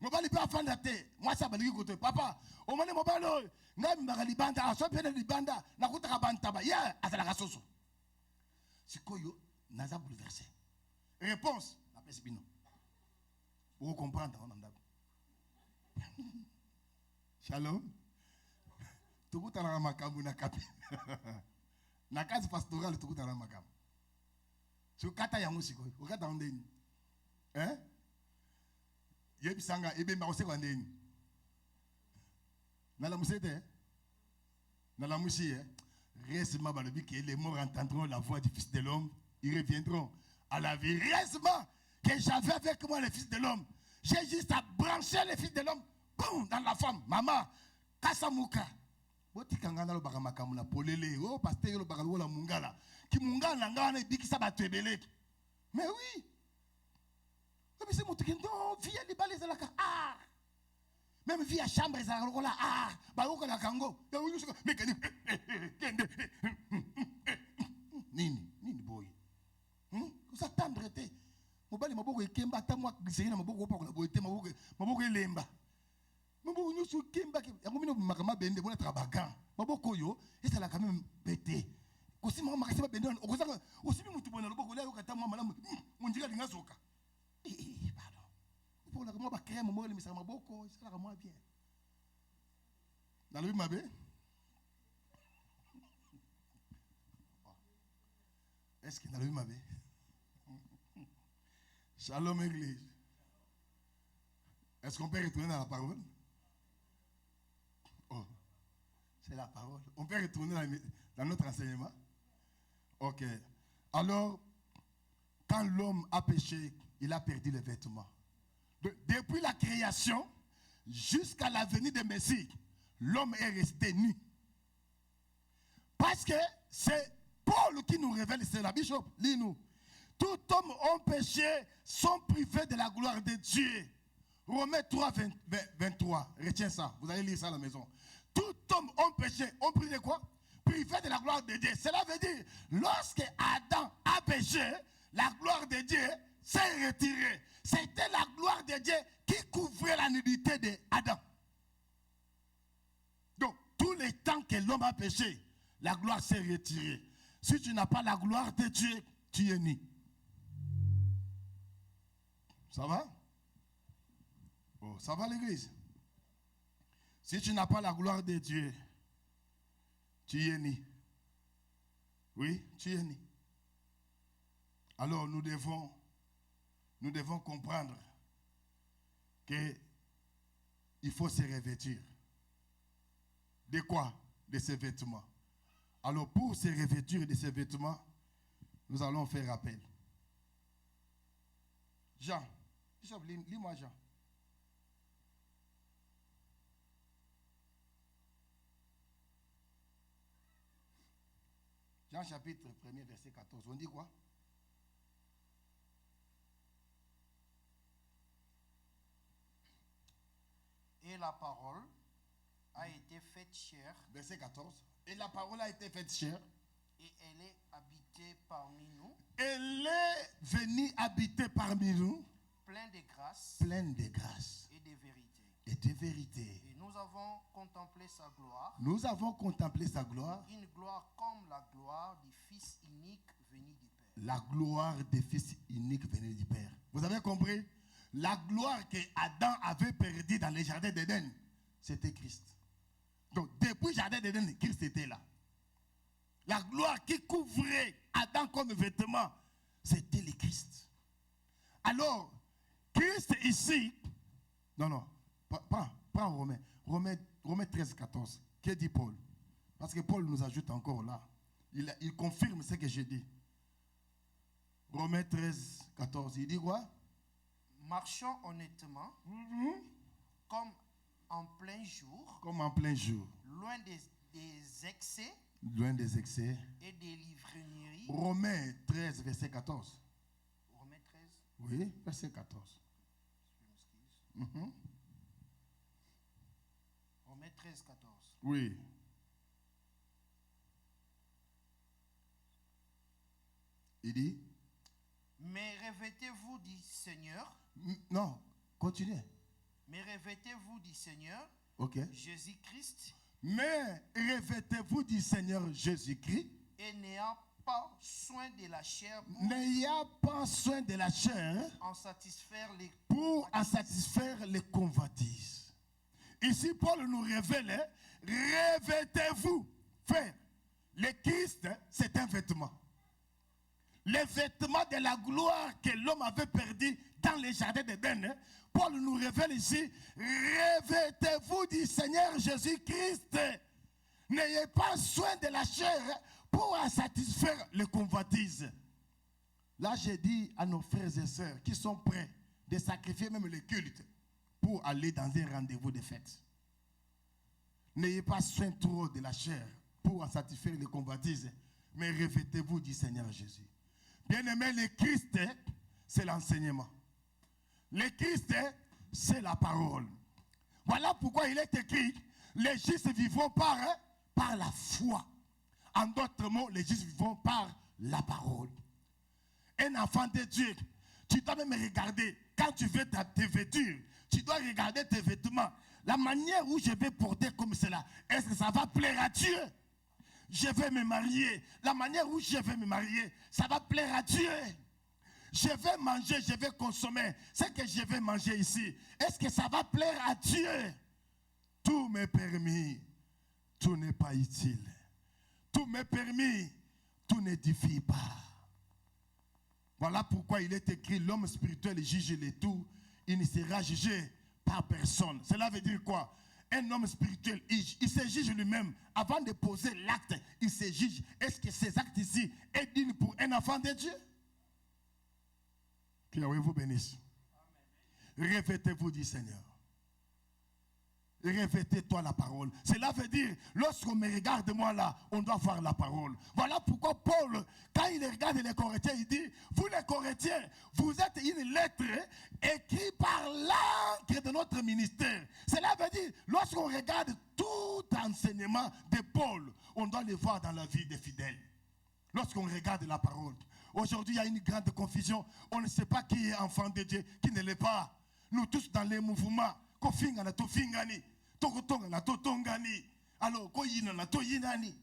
Mobali pa fanda te. Moi ça ba liki papa. O mane mobalo ngai magalibanda a so pene libanda na kutaka bantaba. Ye azala kasoso. Sikoyo naza bouleversé. Réponse na pesi bino. Vous comprendre on ndako. Shalom. Tukutana makambu na kapi. Na kazi pastoral tukutana makambu. Sukata ya musiko. Ukata ondeni. Yebisanga ebemba oseka ndeni. Na la musete. Na la musie. Récemment balobi que les morts entendront la voix du Fils de l'homme, ils reviendront à la vie. Récemment que j'avais avec moi le Fils de l'homme. J'ai juste à brancher le Fils de l'homme boum, dans la femme. Maman, kasamuka. Botikangana lo baka makamu na polele o pasteur lo baka lo la mungala ki mungala ngana ibikisa batwebele mais oui mais c'est moto non via les balles la ka même via chambre za lo la ba ko la kango mais kende nini boy ça tendre te mobali maboko ekemba ta moi glisser na maboko pa ko la boite maboko elemba maboko nyusu kemba ke yango mino makama bende bona trabagan maboko yo esa la quand même pété kosi mama makasi bende okozanga osimi mutu bona loboko la yo kata mwa malamu on dirait linga soka pardon pour la moi crème moi mais ça m'a beaucoup ça la moi bien. Dans le Bible est-ce que dans le Bible Shalom Église. Est-ce qu'on peut retourner dans la parole? Oh, c'est la parole. On peut retourner dans notre enseignement? Ok. Alors, quand l'homme a péché, il a perdu les vêtements. Depuis la création jusqu'à la venue de Messie, l'homme est resté nu. Parce que c'est Paul qui nous révèle, c'est la bishop, lis-nous. Tout homme ont péché, sont privés de la gloire de Dieu. Romains 3, 23. Retiens ça. Vous allez lire ça à la maison. Tout homme ont péché. Ont pris de quoi? Privé de la gloire de Dieu. Cela veut dire, lorsque Adam a péché, la gloire de Dieu s'est retirée. C'était la gloire de Dieu qui couvrait la nudité d'Adam. Donc, tout le temps que l'homme a péché, la gloire s'est retirée. Si tu n'as pas la gloire de Dieu, tu es nu. Ça va? Oh, ça va l'église? Si tu n'as pas la gloire de Dieu, tu es nu. Oui, tu es nu. Alors nous devons comprendre qu'il faut se revêtir. De quoi? De ces vêtements. Alors pour se revêtir de ces vêtements, nous allons faire appel. Jean, Bishop, lis-moi Jean. Jean chapitre 1er, verset 14. On dit quoi? Et la parole a été faite chair. Verset 14. Et la parole a été faite chair. Et elle est habitée parmi nous. Elle est venue habiter parmi nous. Pleine de grâce. Pleine de grâce. Et de vérité. Et de vérité. Et nous avons contemplé sa gloire. Nous avons contemplé sa gloire. Une gloire comme la gloire du Fils unique venu du Père. La gloire du Fils unique venu du Père. Vous avez compris? La gloire que Adam avait perdue dans le jardin d'Éden, c'était Christ. Donc, depuis le jardin d'Éden, Christ était là. La gloire qui couvrait Adam comme vêtement, c'était le Christ. Alors, Christ ici, non, prends Romains 13, 14. Que dit Paul? Parce que Paul nous ajoute encore là. Il confirme ce que j'ai dit. Romains 13, 14. Il dit quoi? Marchons honnêtement, comme en plein jour. Comme en plein jour. Loin des excès. Loin des excès. Et des livrairies. Romains 13, verset 14. Romains 13. Oui, verset 14. Romains 13, 14. Oui. Il dit? Mais revêtez-vous du Seigneur. Non, continuez. Mais revêtez-vous du Seigneur. Ok. Jésus-Christ. Mais revêtez-vous du Seigneur Jésus-Christ. Et n'ayant pas soin de la chair. N'ayant pas soin de la chair. Pour en satisfaire les convoitises. Ici, Paul nous révèle, revêtez-vous. Frère, le Christ, c'est un vêtement. Les vêtements de la gloire que l'homme avait perdu dans les jardins d'Éden. Paul nous révèle ici, revêtez-vous du Seigneur Jésus-Christ. N'ayez pas soin de la chair pour en satisfaire les convoitises. Là, j'ai dit à nos frères et sœurs qui sont prêts de sacrifier même le culte pour aller dans un rendez-vous de fête. N'ayez pas soin trop de la chair pour en satisfaire les convoitises, mais revêtez-vous du Seigneur Jésus. Bien-aimé, le Christ, c'est l'enseignement. Le Christ, c'est la parole. Voilà pourquoi il est écrit, les justes vivront par la foi. En d'autres mots, les justes vivront par la parole. Un enfant de Dieu, tu dois même regarder, quand tu veux te vêtir, tu dois regarder tes vêtements. La manière où je vais porter comme cela, est-ce que ça va plaire à Dieu? Je vais me marier. La manière où je vais me marier, ça va plaire à Dieu. je vais manger, je vais consommer. Ce que je vais manger ici, est-ce que ça va plaire à Dieu? Tout m'est permis, tout n'est pas utile. Tout m'est permis, tout n'édifie pas. Voilà pourquoi il est écrit, l'homme spirituel juge les tout, il ne sera jugé par personne. Cela veut dire quoi? Un homme spirituel, il se juge lui-même. Avant de poser l'acte, il se juge. Est-ce que ces actes ici est digne pour un enfant de Dieu? Que Yahweh vous bénisse. Revêtez-vous du Seigneur. Revêtez-toi la parole. Cela veut dire, lorsqu'on me regarde moi là, on doit voir la parole. Voilà pourquoi Paul, quand il regarde les Corinthiens, il dit, vous les Corinthiens, vous êtes une lettre écrite par l'encre de notre ministère. Cela veut dire, lorsqu'on regarde tout enseignement de Paul, on doit le voir dans la vie des fidèles. Lorsqu'on regarde la parole. Aujourd'hui, il y a une grande confusion. On ne sait pas qui est enfant de Dieu, qui ne l'est pas. Nous tous dans les mouvements, kofingana to fingani, tokotongana to tongani, alors koyinana to yinani.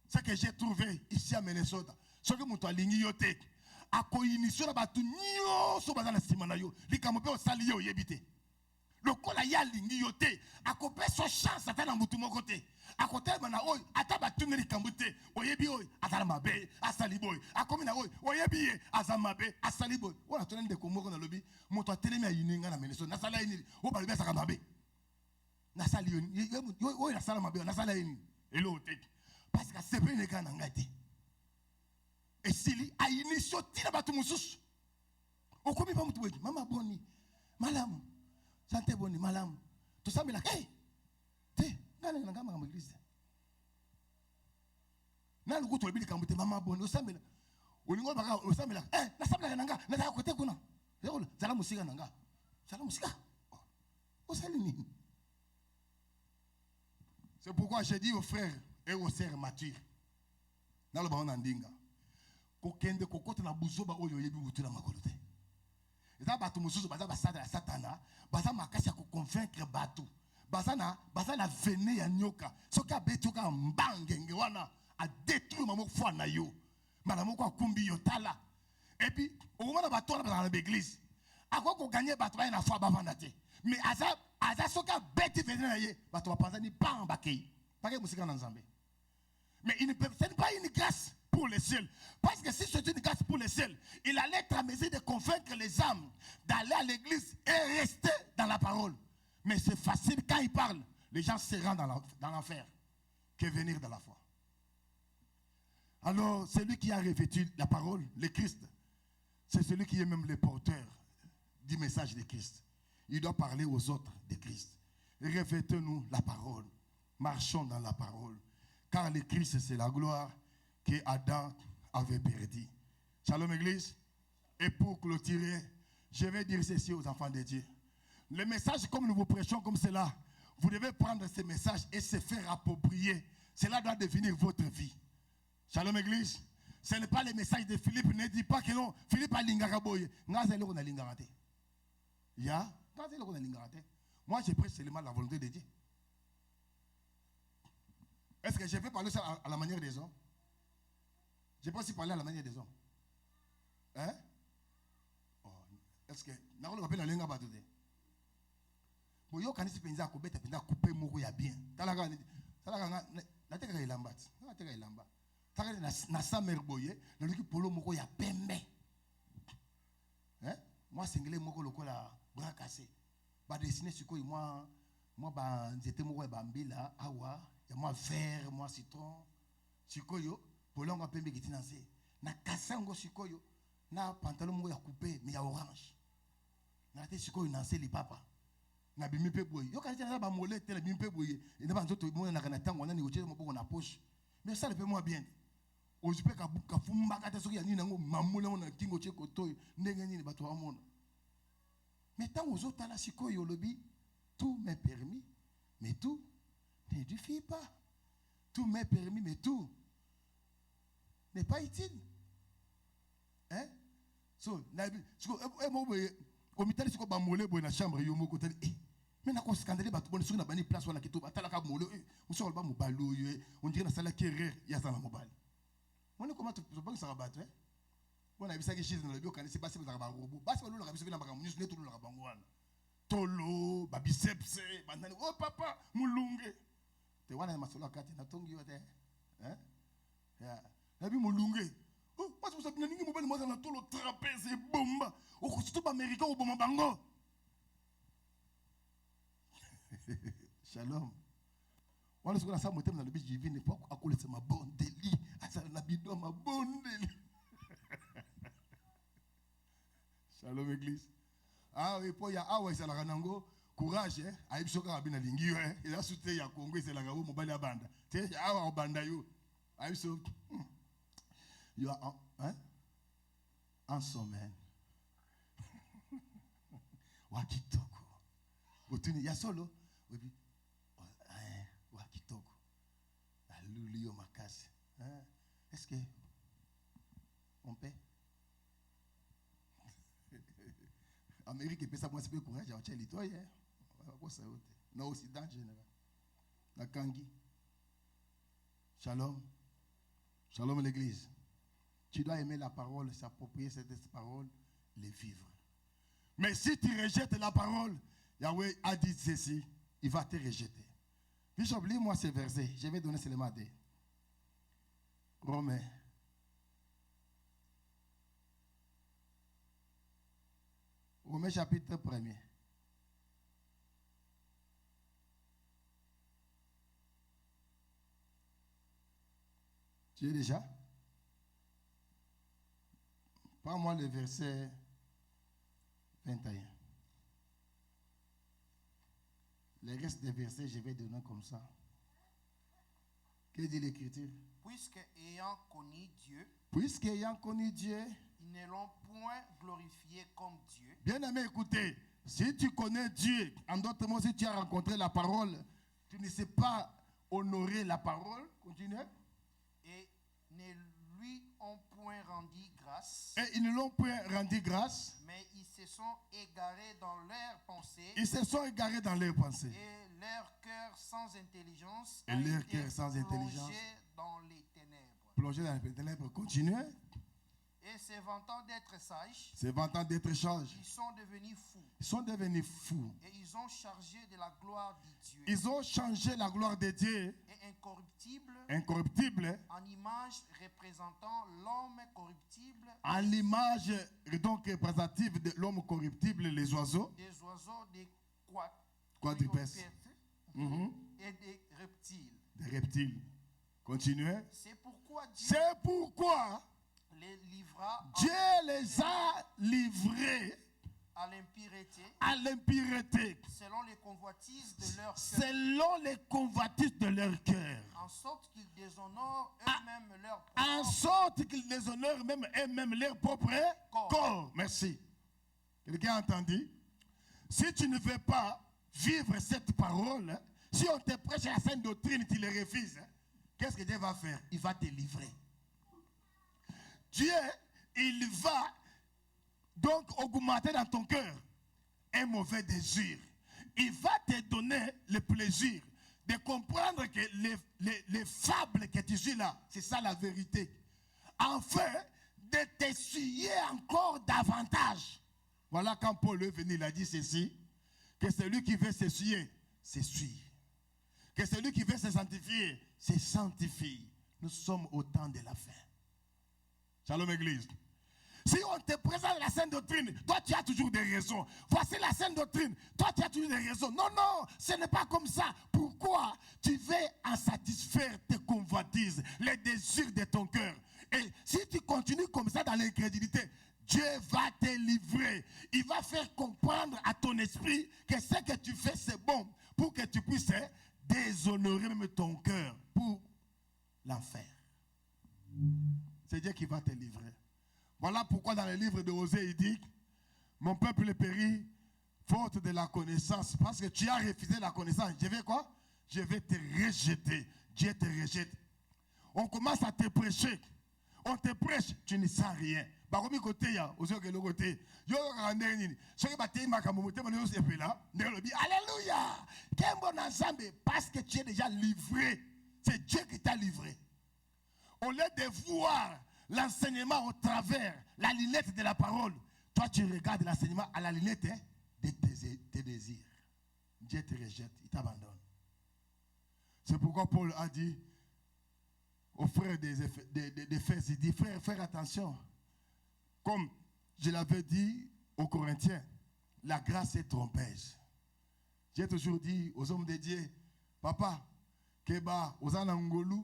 Ce que j'ai trouvé ici à Minnesota, ce que muto alingi yote, akoyinisyo na batu nyonso bazana simana yo, likamope osali yo yebite. Lokola ya lingi yote, akope so chance ata na mutu moko te. Akote mana oy, ata batunge likambo te, oyebi oy, atala mabe, asali boy. Akomi na oy, oyebi ye, azamabe, asali boy. Ona tone ndeko moko na lobi, moto atelemi ayininga na Minnesota, nasala yini, o balibe saka mabe. Nasali yoni, oy nasala mabe, nasala yini. Elo te. Parce que sepe ne kana ngati. Esili ayinisyo tina batu mususu. Okomi pa mutu weji, mama boni, malamu. Sante boni malamu. Tu sambe la hey. Te, ngana ngama ngama église. Na luku to bili kamute mama boni, o sambe la. Olingo baka o sambe la. Na sambe la nanga, na ta kote kuna. Zalo, zala musika nanga. Zala musika. O sali nini? C'est pourquoi j'ai dit aux frères et aux sœurs matures. Na lo ba ona ndinga. Ko kende kokota na buzoba oyo yebi butula makolote. Eza batu mususu baza basada ya satana, baza makasi ya convaincre batu. Baza na vene ya nyoka. Soka betoka mbangenge wana a détruire mamo foi na yo. Mala moko akumbi yo tala. Et puis au moment batu na dans l'église. Ako ko gagner batu ba na foi bavanda te. Mais aza soka beti vene na ye, batu ba panza ni bang bakei. Pas musika na Nzambe. Mais ce n'est pas une grâce pour les ciels. Parce que si c'est une grâce pour les ciels, il allait être à mesure de convaincre les âmes d'aller à l'église et rester dans la parole. Mais c'est facile quand il parle, les gens se rendent dans l'enfer que venir dans la foi. Alors, celui qui a revêtu la parole, le Christ, c'est celui qui est même le porteur du message de Christ. Il doit parler aux autres de Christ. Revêtez-nous la parole. Marchons dans la parole. Car le Christ, c'est la gloire que Adam avait perdu. Shalom Église. Et pour clôturer, je vais dire ceci aux enfants de Dieu. Le message comme nous vous prêchons comme cela, vous devez prendre ce message et se faire approprier. Cela doit devenir votre vie. Shalom Église. Ce n'est pas le message de Philippe. Ne dis pas que non. Philippe a l'ingaraboye. Moi, je prêche seulement la volonté de Dieu. Est-ce que je vais parler ça à la manière des hommes? Je peux aussi parler à la manière des hommes. Hein? Oh, est-ce que... Je ne sais pas si je vais bon, yo kanisi penza ko beta penza couper moko ya bien. Talaka na teka ilamba. Na teka ilamba. Taka na samer boye, na luki polo moko ya pembe. Hein? Moi single moko lokola bras cassé. Ba dessiner siko moi ba nzete moko ba mbila awa, ya moi vert, moi citron. Sikoyo polonga pembe kitinanse. Na kasango sikoyo na pantalon moko ya coupé mais ya orange. Na te sikoyo nanse li papa. Na bimpe boye yo kanisa na ba molete na bimpe boye ina ba nzoto mo na kana tango na ni oche mo boko na poche mais ça le fait moi bien ojupe ka buka fumba kata soki ya nini nango mamula na kingo che kotoy ndenge nini bato amona mais tant aux autres là sikoyo lobi tout m'est permis mais tout n'édifie pas, tout m'est permis mais tout n'est pas utile. Hein? So na mo boye komitali siko ba molé boye na chambre yo moko tali mais na ko scandale ba to bon siko na bani place wana kito batala ka molé on so ba mo balo yo on dirait na sala kerrer ya ça na mobile On est comment tu peux pas ça battre. On a vu ça que chez nous le bio quand c'est passé par un robot. Parce que nous l'avons vu dans la musique nous tout le rabangwan. Tolo, biceps, bandani. Oh papa, mulunge. Te wana masolo kati na tongi yote. Hein? Ya. Na bi mulunge. Oh, parce que ça bien ningi mobile moi na tolo trapèze et bomba. Oh, surtout américain au bomba bango. Shalom. Wana siko na sa motem na le biche divine pour akolesa ma bonne deli. Asa na bido ma bonne deli. Shalom église. Ah oui, pour ya awa c'est la ranango courage hein. Aïe soka abina lingio hein. Il a soutenu ya Congo c'est la gabo mobile ya banda. Tu sais awa banda yo. Aïe so. You are hein? En sommeil. Wakitoko. Botuni ya solo. Oui. Wakitoko. Alulio makasi. Est-ce que on paie? Amérique peut ça moi c'est peu courage à Tcheli toi hier. Quoi ça autre? Non aussi dans général. La Kangi. Shalom. Shalom l'église. Tu dois aimer la parole, s'approprier cette parole, les vivre. Mais si tu rejettes la parole, Yahweh a dit ceci, il va te rejeter. Bishop, lis-moi ces versets. Je vais donner seulement des Romains. Romains chapitre 1er. Tu es déjà? Prends-moi le verset 21. Le reste des versets, je vais donner comme ça. Que dit l'Écriture? Puisque ayant connu Dieu, ils ne l'ont point glorifié comme Dieu. Bien aimé, écoutez, si tu connais Dieu, en d'autres mots, si tu as rencontré la parole, tu ne sais pas honorer la parole. Continue. Et ne lui ont point rendu grâce. Et ils ne l'ont point rendu grâce. Mais ils se sont égarés dans leurs pensées. Ils se sont égarés dans leurs pensées. Et leur cœur sans intelligence a été plongé dans les ténèbres. Plongé dans les ténèbres. Continue. Et se vantant d'être sages, ils sont devenus fous. Ils sont devenus fous. Et ils ont chargé de la gloire de Dieu. Ils ont changé la gloire de Dieu. Et incorruptible. En image représentant l'homme corruptible. En l'image donc représentative de l'homme corruptible, les oiseaux. Des oiseaux, des quadrupèdes. Et des reptiles. Des reptiles. Continuez. C'est pourquoi Dieu les a livrés à l'impureté. Selon les convoitises de leur cœur. En sorte qu'ils déshonorent eux-mêmes leur propre corps. Merci. Quelqu'un a entendu? Si tu ne veux pas vivre cette parole, si on te prêche la sainte doctrine, tu les refuses, qu'est-ce que Dieu va faire? Il va te livrer. Dieu, il va donc augmenter dans ton cœur un mauvais désir. Il va te donner le plaisir de comprendre que les fables que tu suis là, c'est ça la vérité. Enfin, de t'essuyer encore davantage. Voilà quand Paul est venu, il a dit ceci, que celui qui veut s'essuyer, s'essuie. Que celui qui veut se sanctifier, se sanctifie. Nous sommes au temps de la fin. Shalom Église. Si on te présente la sainte doctrine, toi tu as toujours des raisons. Voici la sainte doctrine, toi tu as toujours des raisons. Non, non, ce n'est pas comme ça. Pourquoi? Tu veux en satisfaire tes convoitises, les désirs de ton cœur. Et si tu continues comme ça dans l'incrédulité, Dieu va te livrer. Il va faire comprendre à ton esprit que ce que tu fais c'est bon pour que tu puisses déshonorer même ton cœur pour l'enfer. C'est Dieu qui va te livrer. Voilà pourquoi dans le livre de Osée, il dit, mon peuple périt faute de la connaissance. Parce que tu as refusé la connaissance. Je vais quoi? Je vais te rejeter. Dieu te rejette. On commence à te prêcher. On te prêche, tu ne sens rien. Baromi côté ya, Osée que le côté. Yo randeni. Ce que bataille makamomote mano se fait là. Alléluia. Quel bon ensemble parce que tu es déjà livré. C'est Dieu qui t'a livré. au lieu de voir l'enseignement au travers la lunette de la parole, toi tu regardes l'enseignement à la lunette de tes désirs. Dieu te rejette, il t'abandonne. C'est pourquoi Paul a dit aux frères d'Éphèse, il dit, frère, faire attention. Comme je l'avais dit aux Corinthiens, la grâce est trompeuse. J'ai toujours dit aux hommes de Dieu, papa, keba, aux anangolu,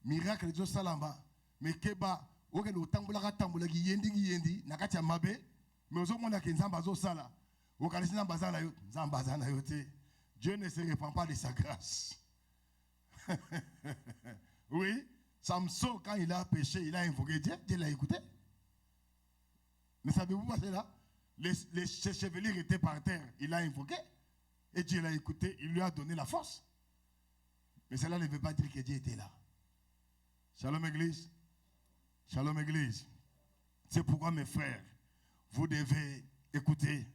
miracle de salama, mais keba, oge no tambula tambula yendi, nakati mabe, mais aux hommes qui nzamba zo sala, au kalisina bazana yo, nzambazana yote. Dieu ne se répand pas de sa grâce. Oui, Samson, quand il a péché, il a invoqué Dieu, Dieu l'a écouté. Mais savez-vous pas cela? Ses chevelures étaient par terre, il a invoqué, et Dieu l'a écouté, il lui a donné la force. Mais cela ne veut pas dire que Dieu était là. Shalom Église. Shalom Église. C'est pourquoi mes frères, vous devez écouter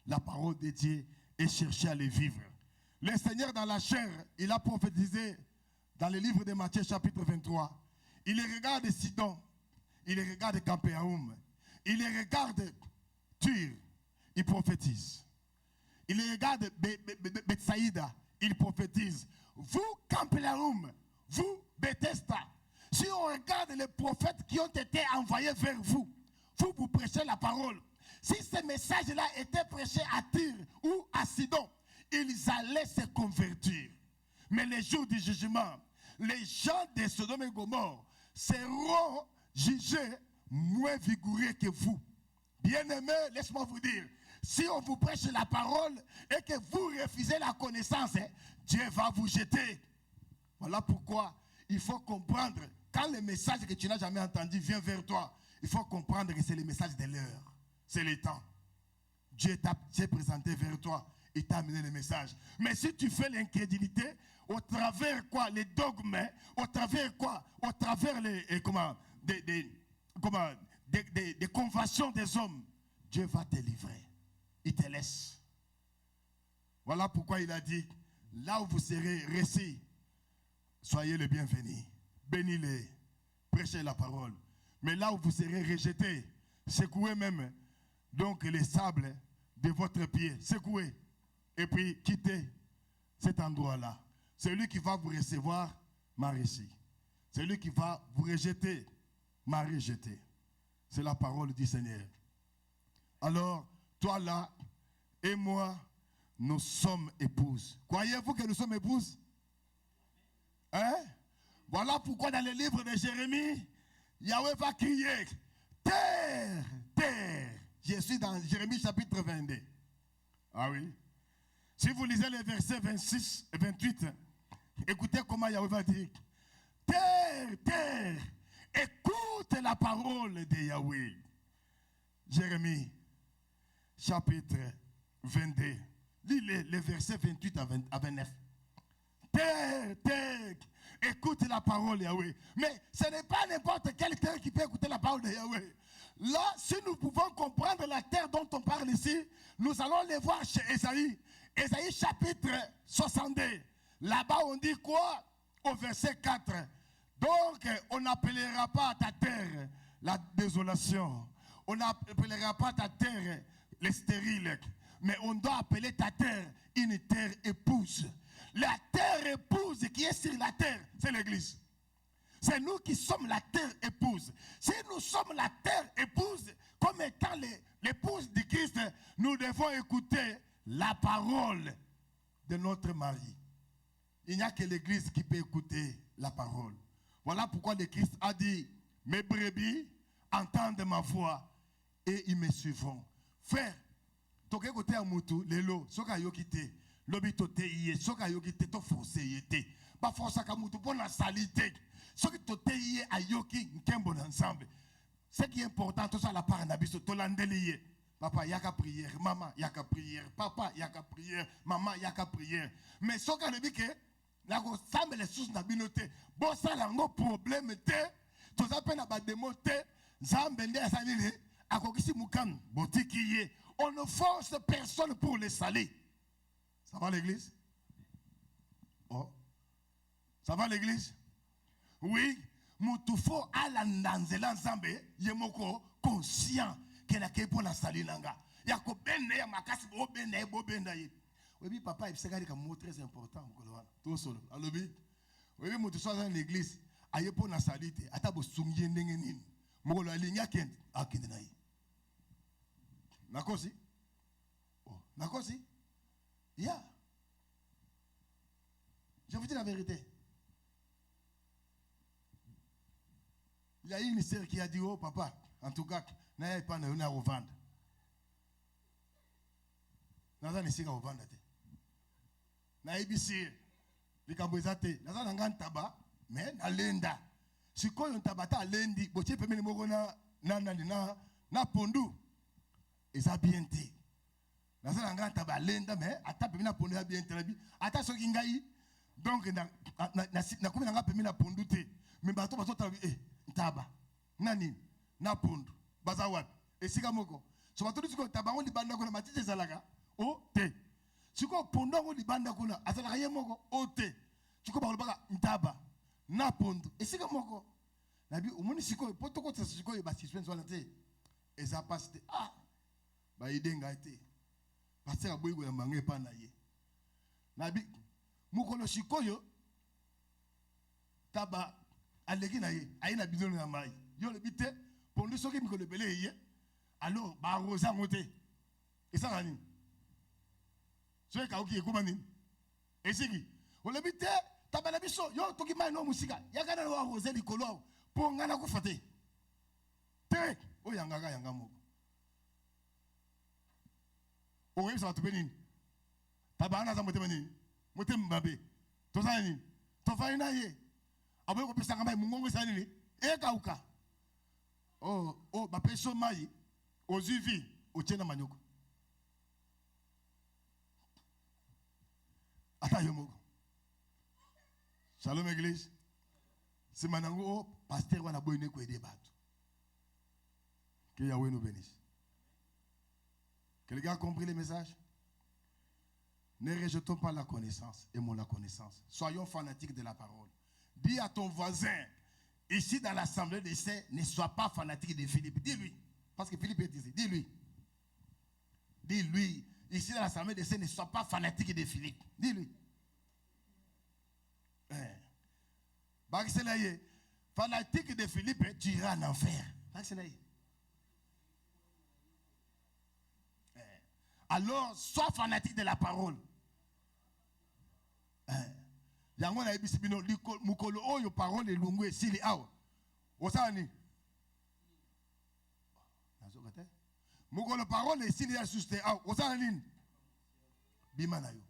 la parole de Dieu et chercher à les vivre. Le Seigneur dans la chair, il a prophétisé dans le livre de Matthieu chapitre 23. Il les regarde Sidon, il les regarde Campéaum, il les regarde Tyr, il prophétise. Il les regarde Bethsaïda, il prophétise. Vous, Campéaum, vous, Bethesda, si on regarde les prophètes qui ont été envoyés vers vous, vous prêchez la parole. Si ce message-là était prêché à Tyr ou à Sidon, ils allaient se convertir. Mais les jours du jugement, les gens de Sodome et Gomorrhe seront jugés moins vigoureux que vous. Bien-aimés, laisse-moi vous dire, si on vous prêche la parole et que vous refusez la connaissance, Dieu va vous jeter. Voilà pourquoi il faut comprendre, quand le message que tu n'as jamais entendu vient vers toi, il faut comprendre que c'est le message de l'heure. C'est le temps. Dieu t'a présenté vers toi. Il t'a amené le message. Mais si tu fais l'incrédulité, au travers quoi? Les dogmes, au travers quoi? Au travers des conventions des hommes, Dieu va te livrer. Il te laisse. Voilà pourquoi il a dit, là où vous serez restés, soyez les bienvenus. Bénis-les. Prêchez la parole. Mais là où vous serez rejetés, secouez même donc les sables de votre pied. Secouez. Et puis quittez cet endroit-là. Celui qui va vous recevoir m'a reçu. Celui qui va vous rejeter m'a rejeté. C'est la parole du Seigneur. Alors, toi là et moi, nous sommes épouses. Croyez-vous que nous sommes épouses? Hein? Voilà pourquoi dans le livre de Jérémie, Yahweh va crier, terre, terre. Je suis dans Jérémie chapitre 22. Ah oui. Si vous lisez les versets 26 et 28, écoutez comment Yahweh va dire. Terre, terre, écoute la parole de Yahweh. Jérémie, chapitre 22. Lis les versets 28 à 29. Terre, terre, écoute la parole de Yahweh. Mais ce n'est pas n'importe quelle terre qui peut écouter la parole de Yahweh. Là, si nous pouvons comprendre la terre dont on parle ici, nous allons les voir chez Ésaïe. Ésaïe chapitre 62. Là-bas, on dit quoi? Au verset 4. Donc, on n'appellera pas ta terre la désolation. On n'appellera pas ta terre les stériles. Mais on doit appeler ta terre une terre épouse. La terre épouse qui est sur la terre, c'est l'Église. C'est nous qui sommes la terre épouse. Si nous sommes la terre épouse, comme étant l'épouse de Christ, nous devons écouter la parole de notre mari. Il n'y a que l'Église qui peut écouter la parole. Voilà pourquoi le Christ a dit, mes brebis entendent ma voix et ils me suivront. Frère, toke kote amutu lelo soka yokite lobi tote iye soka yokite to forcer yete ba forcer ka mutu pour la salité soki tote iye ayoki nkembo ensemble. Ce qui est important tout ça la part na biso to landeliye. Papa yaka prière, maman yaka prière, papa yaka prière, maman yaka prière. Mais soka lebi ke la ko sambe les sous na binote bo sala ngo problème te to za pe na ba demo te zambe nde asalile akokisi mukan botikiye. On ne force personne pour les saler. Ça va l'église? Oh. Ça va l'église? Oui. Moutufo ala ndanzela nzambe yemoko conscient que la kepo na salinanga. Ya ko benne ya makasi bo benne bo benda ye. Oui papa il s'est gardé comme mot très important mukolo tout solo. Alobi. Oui mutu so dans l'église ayepo na salite ata bo sumye ndenge nini. Mukolo alinya kende akende na ye. Nakosi? Oh, nakosi? Yeah. Je vous dis la vérité. Il y a une sœur qui a dit, oh papa, en tout cas, n'ayez pas de revendre. Naza ne sika revendre. N'ayez pas de les cambouisate. Naza n'angan taba, mais na lenda. Si quoi on tabata lendi, botier peut me moko na pondu. Et ça bien té. Naza n'angan taba lenda, mais ata peut me na pondu a bien té. Ata so kingai. Donc na komi nanga peut me na pondu té. Mais bato tabi taba nani na pondu baza wapi esika moko so bato siko tabango libanda kuna matite zalaka o te siko pondu ngo libanda kuna azalaka ye moko o te siko balobaka ntaba na pondu esika moko nabi umoni siko potoko tsa siko ba suspense wala te eza passe te ba idenga te passer aboyi ko mangé pa na ye nabi mukolo sikoyo taba aleki na ye ayina bidon na mai yo le bité pondu soki mikolo belé ye alors ba rosa ngote esa ngani so ka oki ekoma nini esiki o le bité tabana biso yo toki mai no musika yakana wa rosa likolo po ngana ku fate te o yanga moko o websa watu benini tabana za mote benini mote mbabe to za nini to fa ina ye aboye ko pesa ngamba mungongo sa nini ekauka ba peso mai ozivi ochena manyoko ata yomoko. Shalom église. C'est manango pasteur wana boyne ko aider bato. Que Yahweh nous bénisse. Quelqu'un a compris le message? Ne rejetons pas la connaissance, aimons la connaissance. Soyons fanatiques de la parole. Dis à ton voisin, ici dans l'assemblée d'essai, ne sois pas fanatique de Philippe. Dis-lui. Parce que Philippe est ici. Dis-lui. Dis-lui. Ici dans l'assemblée d'essai, ne sois pas fanatique de Philippe. Dis-lui. Fanatique de Philippe, tu iras en enfer. Alors, sois fanatique de la parole. Yango na ebisi bino mukolo oyo parole lungu esili awa osani nazokate mukolo parole esili ya juste awa osani bima na yo.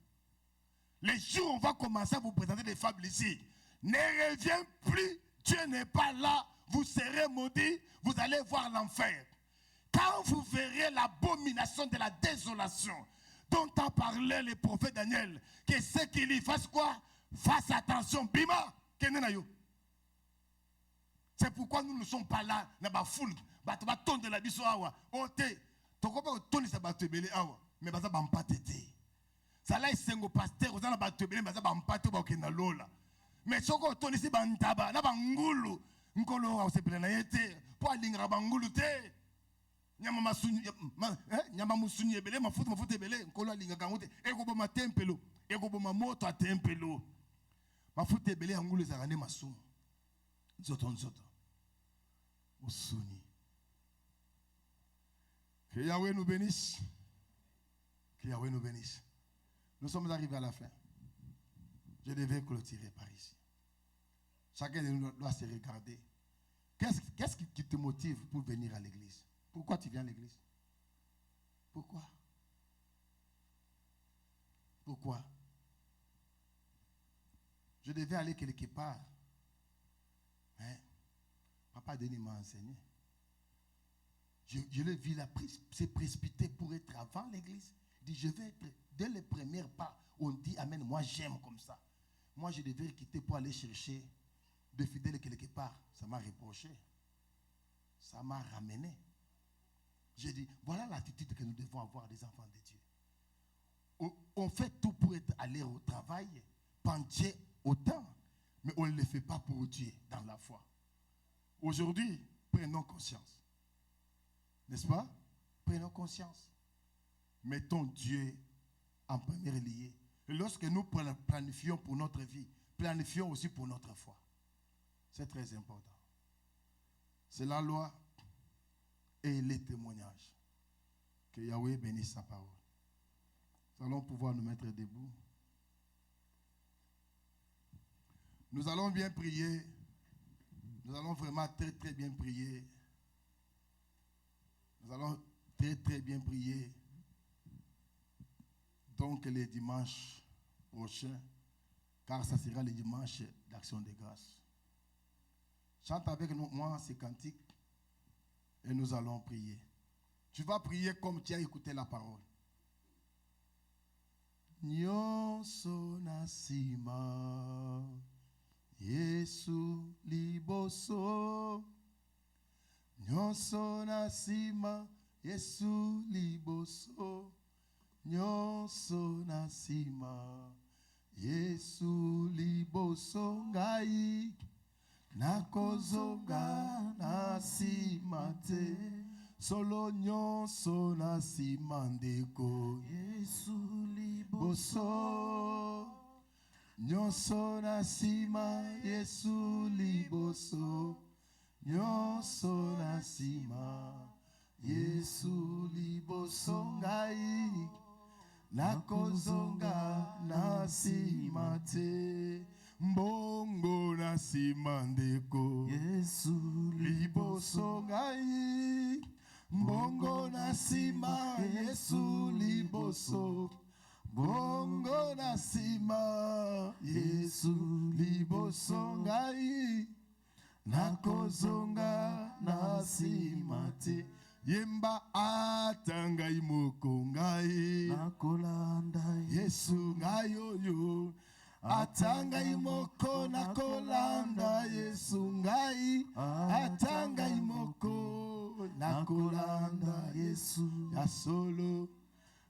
Les jours où on va commencer à vous présenter des fables ici, ne reviens plus, Dieu n'est pas là, vous serez maudits, vous allez voir l'enfer. Quand vous verrez l'abomination de la désolation dont a parlé le prophète Daniel, que ce qu'il y fasse quoi? Fasse attention, bima, kenenayo. C'est pourquoi nous ne sommes pas là, na ba foule, ba ton de la biso awa, ote, toko ba ton sa ba tebele awa, mais ba za ba mpatete. Ça là sengo pasteur, ozana ba tebele ba za ba mpate ba okena lola. Mais soko ton si ba ntaba, na ba ngulu, nkolo wa sepele na yete, po alingra ba ngulu te. Nyama masuni, nyama musuni ebele, mafuta ebele, nkolo alinga kangote, eko bo ma tempelo, eko bo ma moto a tempelo. Mafuta ebele angulu ezakane masumu. Nzoto. Musuni. Que Yahweh nous bénisse. Que Yahweh nous bénisse. Nous sommes arrivés à la fin. Je devais clôturer par ici. Chacun de nous doit se regarder. Qu'est-ce qui te motive pour venir à l'église? Pourquoi tu viens à l'église? Pourquoi? Je devais aller quelque part. Mais Papa Denis m'a enseigné. Je l'ai vu se précipiter pour être avant l'église. Il dit, je vais être, dès les premiers pas, on dit, amen, moi j'aime comme ça. Moi je devais quitter pour aller chercher de fidèles quelque part. Ça m'a reproché. Ça m'a ramené. J'ai dit, voilà l'attitude que nous devons avoir des enfants de Dieu. On fait tout pour aller au travail, penser autant, mais on ne le fait pas pour Dieu dans la foi. Aujourd'hui, prenons conscience. N'est-ce pas? Prenons conscience. Mettons Dieu en premier lieu. Et lorsque nous planifions pour notre vie, planifions aussi pour notre foi. C'est très important. C'est la loi et les témoignages. Que Yahweh bénisse sa parole. Nous allons pouvoir nous mettre debout. Nous allons bien prier. Nous allons vraiment très très bien prier. Nous allons très très bien prier. Donc les dimanches prochains, car ça sera le dimanche d'action de grâce. Chante avec moi ces cantiques et nous allons prier. Tu vas prier comme tu as écouté la parole. Nyonso nasima Yesu liboso. Nyonso nasima Yesu liboso. Nyonso nasima Yesu liboso ngai nakozonga nasima te solo nyonso nasima ndeko Yesu liboso. Nyonso nasima Yesu liboso. Nyonso nasima Yesu liboso ngai nakozonga nasima te mbongo nasima ndeko Yesu liboso ngai mbongo nasima Yesu liboso. Bongo nasima Yesu liboso ngai nakozonga nasima te yemba atanga imoko ngai nakolanda Yesu ngai oyo atanga imoko nakolanda Yesu ngai atanga imoko nakolanda Yesu ya solo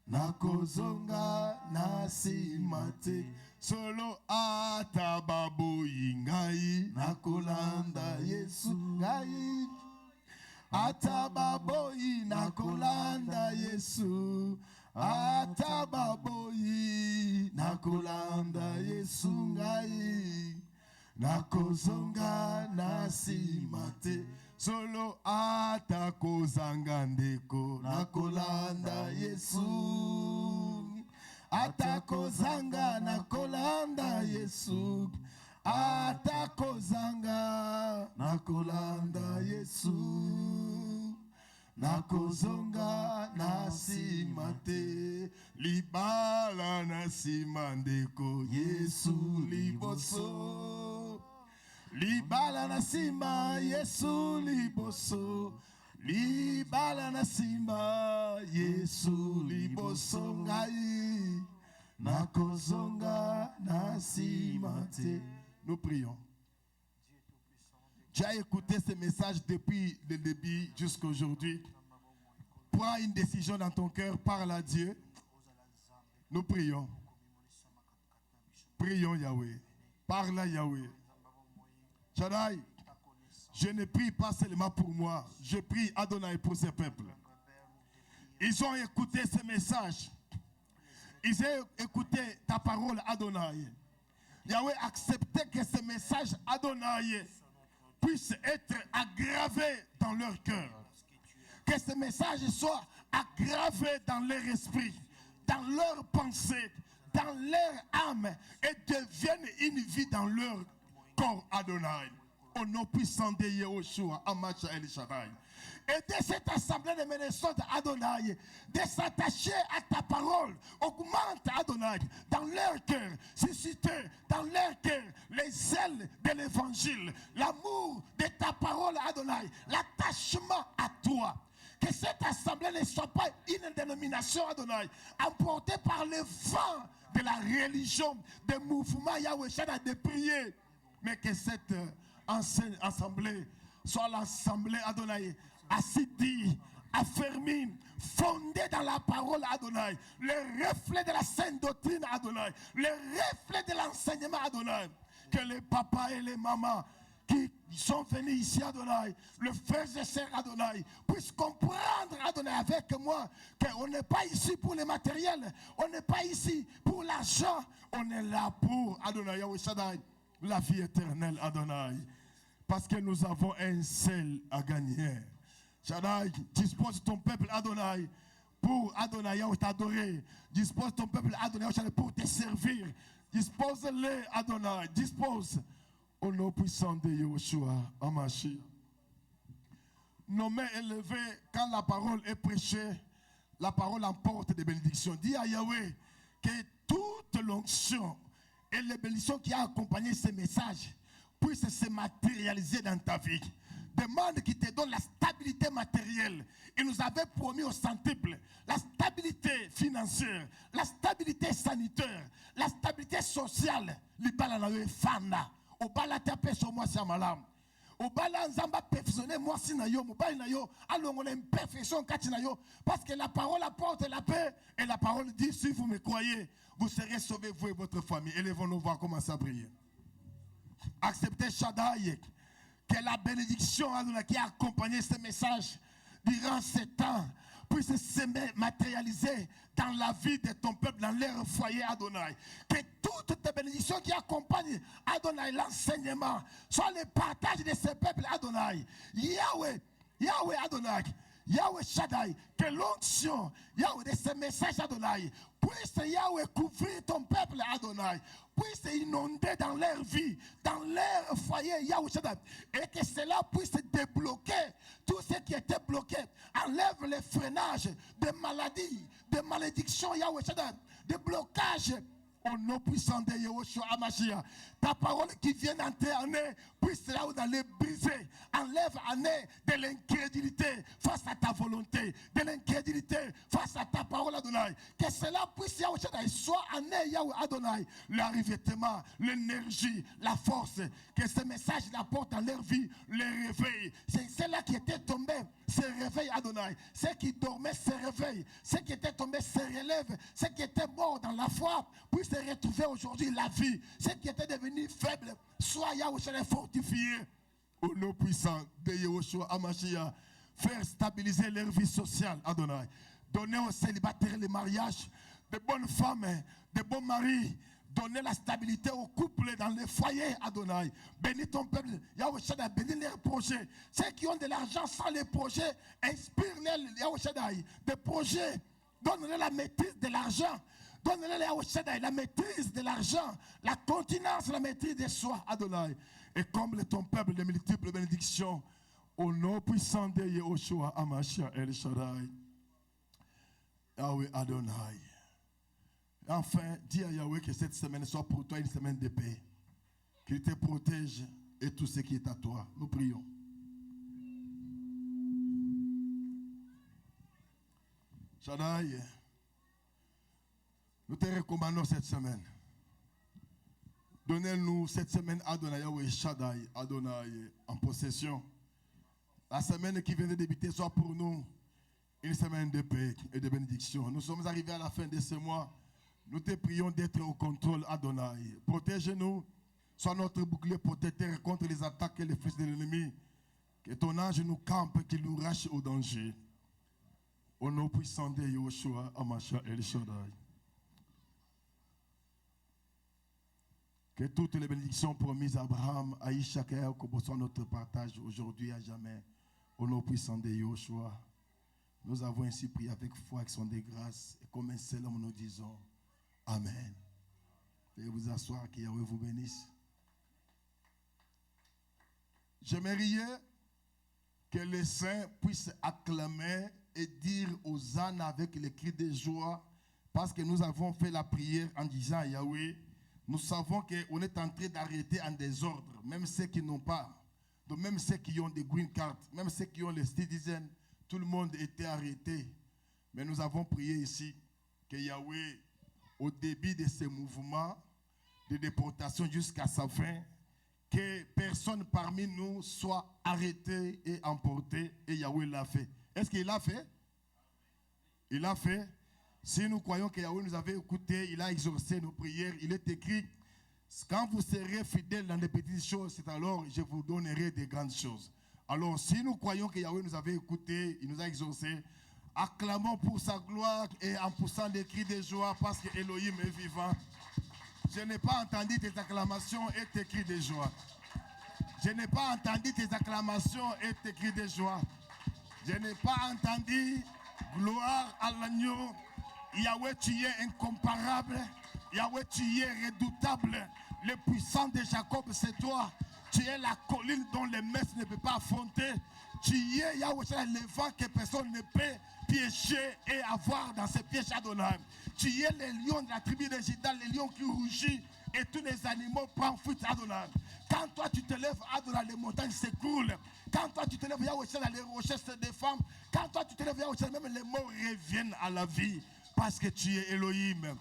nakozonga nasima te solo atababoyi ngai nakolanda Yesu ngai atababoyi nakolanda Yesu atababoyi nakolanda Yesu ngai nakozonga nasima te solo atakozanga ndeko nakolanda Yesu atakozanga nakolanda Yesu atakozanga nakolanda Yesu nakozonga nasima te libala nasima ndeko Yesu liboso. Libala nasima Yesu liboso. Libala nasima Yesu liboso ngai nakozonga nasima te. Nous prions. Tu as écouté ce message depuis le début jusqu'à aujourd'hui. Prends une décision dans ton cœur, parle à Dieu. Nous prions. Prions Yahweh. Parle à Yahweh. Shaddai, je ne prie pas seulement pour moi, je prie Adonai pour ce peuple. Ils ont écouté ce message. Ils ont écouté ta parole Adonai. Yahweh, acceptez que ce message Adonai puisse être aggravé dans leur cœur. Que ce message soit aggravé dans leur esprit, dans leur pensée, dans leur âme et devienne une vie dans leur corps Adonai. Au nom puissant de Yahushua, Amacha El Shaddai. Aidez cette assemblée de Minnesota Adonai de s'attacher à ta parole. Augmente Adonai dans leur cœur, suscitez dans leur cœur les ailes de l'évangile, l'amour de ta parole Adonai, l'attachement à toi. Que cette assemblée ne soit pas une dénomination Adonai, emportée par le vent de la religion, des mouvements Yahweh Shaddai de prier, mais que cette assemblée soit l'assemblée Adonai assidue, affermie, fondée dans la parole Adonai, le reflet de la sainte doctrine Adonai, le reflet de l'enseignement Adonai, que les papas et les mamans qui Ils sont venus ici, Adonai. Le frère et sœurs, Adonai, puissent comprendre, Adonai, avec moi, qu'on n'est pas ici pour le matériel. On n'est pas ici pour l'argent. On est là pour, Adonai, Yahweh Shaddai, la vie éternelle, Adonai. Parce que nous avons un seul à gagner. Shaddai, dispose ton peuple, Adonai, pour Adonai, Yahweh, t'adorer. Dispose ton peuple, Adonai, Shaddai, pour te servir. Dispose-les, Adonai, dispose. Au nom puissant de Yahushua, Amashi. Nos mains élevées, quand la parole est prêchée, la parole emporte des bénédictions. Dis à Yahweh que toute l'onction et les bénédictions qui ont accompagné ces messages puissent se matérialiser dans ta vie. Demande qu'il te donne la stabilité matérielle. Il nous avait promis au centuple la stabilité financière, la stabilité sanitaire, la stabilité sociale. Au bala tapé sur moi c'est malam. Au bala nzamba perfectionner moi si na yo mobali na yo allons imperfection kati na yo parce que la parole apporte la paix et la parole dit si vous me croyez vous serez sauvés vous et votre famille. Élevons-nous voir commencer à prier. Acceptez Shaddai que la bénédiction qui a accompagné ce message durant ces temps puisse se matérialiser dans la vie de ton peuple, dans leur foyer, Adonai. Que toutes tes bénédictions qui accompagnent, Adonai, l'enseignement, soit le partage de ce peuple, Adonai. Yahweh, Yahweh, Adonai. Yahweh Shaddai, que l'onction, Yahweh, de ce message, Adonai, puisse Yahweh couvrir ton peuple, Adonai, puisse inonder dans leur vie, dans leur foyer, Yahweh Shaddai, et que cela puisse débloquer tout ce qui était bloqué. Enlève les freinages de maladies, de malédictions, Yahweh Shaddai, de blocages. Au nom puissant de Yahushua Amashia, ta parole qui vient d'entrer en eux, puisse là où d'aller briser. Enlève en eux de l'incrédulité face à ta volonté, de l'incrédulité face à ta parole, Adonai. Que cela puisse, Yahweh Shaddai, soit en eux, Yahweh Adonai, le revêtement, l'énergie, la force. Que ce message apporte dans leur vie, le réveil. C'est ceux-là qui étaient tombés, se réveillent, Adonai. Ceux qui dormaient se réveillent. Ceux qui étaient tombés se relèvent. Ceux qui étaient morts dans la foi puissent retrouver aujourd'hui la vie. Ceux qui étaient devenus faibles, soient Yahweh fortifiés. Au nom puissant de Yahushua Amashia, faire stabiliser leur vie sociale, Adonai. Donner aux célibataires le mariage, de bonnes femmes, de bons maris. Donner la stabilité aux couples dans les foyers, Adonai. Bénis ton peuple, Yahweh Shaddai, bénis leurs projets. Ceux qui ont de l'argent sans les projets, inspire-les, Yahweh Shaddai, des projets. Donne-leur la maîtrise de l'argent. Donne-leur, Yahweh Shaddai, la maîtrise de l'argent, la continence, la maîtrise de soi, Adonai. Et comble ton peuple de multiples bénédictions. Au nom puissant de Yahushua Amashia El Shaddai. Yahweh Adonai. Enfin, dis à Yahweh que cette semaine soit pour toi une semaine de paix. Qu'il te protège et tout ce qui est à toi. Nous prions. Shaddai, nous te recommandons cette semaine. Donnez-nous cette semaine Adonai, Yahweh Shaddai, Adonai, en possession. La semaine qui vient de débuter soit pour nous une semaine de paix et de bénédiction. Nous sommes arrivés à la fin de ce mois. Nous te prions d'être au contrôle, Adonai. Protège-nous, sois notre bouclier protecteur contre les attaques et les flèches de l'ennemi. Que ton ange nous campe, qu'il nous rache au danger. Au nom puissant de Yahushua, Amashia El Shaddai. Que toutes les bénédictions promises à Abraham, à Isaac et à Jacob soient notre partage aujourd'hui et à jamais. Au nom puissant de Yahushua. Nous avons ainsi prié avec foi, action de grâce. Et comme un seul homme, nous disons Amen. Veuillez vous asseoir, que Yahweh vous bénisse. J'aimerais que les saints puissent acclamer et dire aux ânes avec les cris de joie, parce que nous avons fait la prière en disant à Yahweh, nous savons qu'on est en train d'arrêter en désordre, même ceux qui n'ont pas, donc même ceux qui ont des green cards, même ceux qui ont les citizens, tout le monde était arrêté. Mais nous avons prié ici que Yahweh, au début de ce mouvement de déportation jusqu'à sa fin, que personne parmi nous soit arrêté et emporté, et Yahweh l'a fait. Est-ce qu'il l'a fait? Il l'a fait. Si nous croyons que Yahweh nous avait écouté, il a exaucé nos prières. Il est écrit Quand vous serez fidèles dans les petites choses, c'est alors je vous donnerai des grandes choses. Alors, si nous croyons que Yahweh nous avait écoutés, il nous a exaucés, acclamons pour sa gloire et en poussant des cris de joie parce que Elohim est vivant. Je n'ai pas entendu tes acclamations et tes cris de joie. Je n'ai pas entendu tes acclamations et tes cris de joie. Je n'ai pas entendu gloire à l'agneau. Yahweh, tu es incomparable. Yahweh, tu es redoutable. Le puissant de Jacob, c'est toi. Tu es la colline dont les messes ne peuvent pas affronter. Tu es Yahweh, c'est le vent que personne ne peut piéger et avoir dans ses pièges Adonai. Tu es le lion de la tribu de Juda, le lion qui rougit et tous les animaux prennent fuite Adonai. Quand toi tu te lèves Adonai, les montagnes s'écroulent. Quand toi tu te lèves Yahweh, les rochers se déforment. Quand toi tu te lèves Yahweh, même les morts reviennent à la vie parce que tu es Elohim.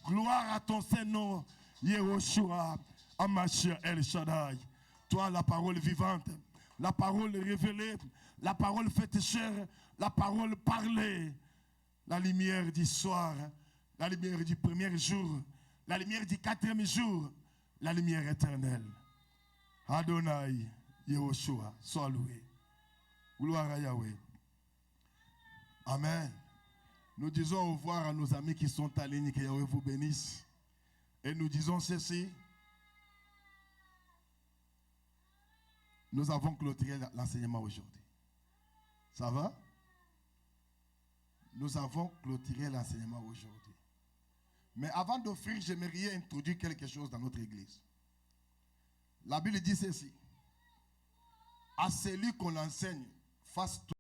Gloire à ton Saint-Nom, Yehoshua, Amashia El Shaddai. Toi, la parole vivante, la parole révélée, la parole faite chair, la parole parlée, la lumière du soir, la lumière du premier jour, la lumière du quatrième jour, la lumière éternelle. Adonai, Yehoshua, sois loué. Gloire à Yahweh. Amen. Nous disons au revoir à nos amis qui sont en ligne, que Yahweh vous bénisse. Et nous disons ceci. Nous avons clôturé l'enseignement aujourd'hui. Ça va? Nous avons clôturé l'enseignement aujourd'hui. Mais avant d'offrir, j'aimerais introduire quelque chose dans notre église. La Bible dit ceci. À celui qu'on enseigne, fasse tout.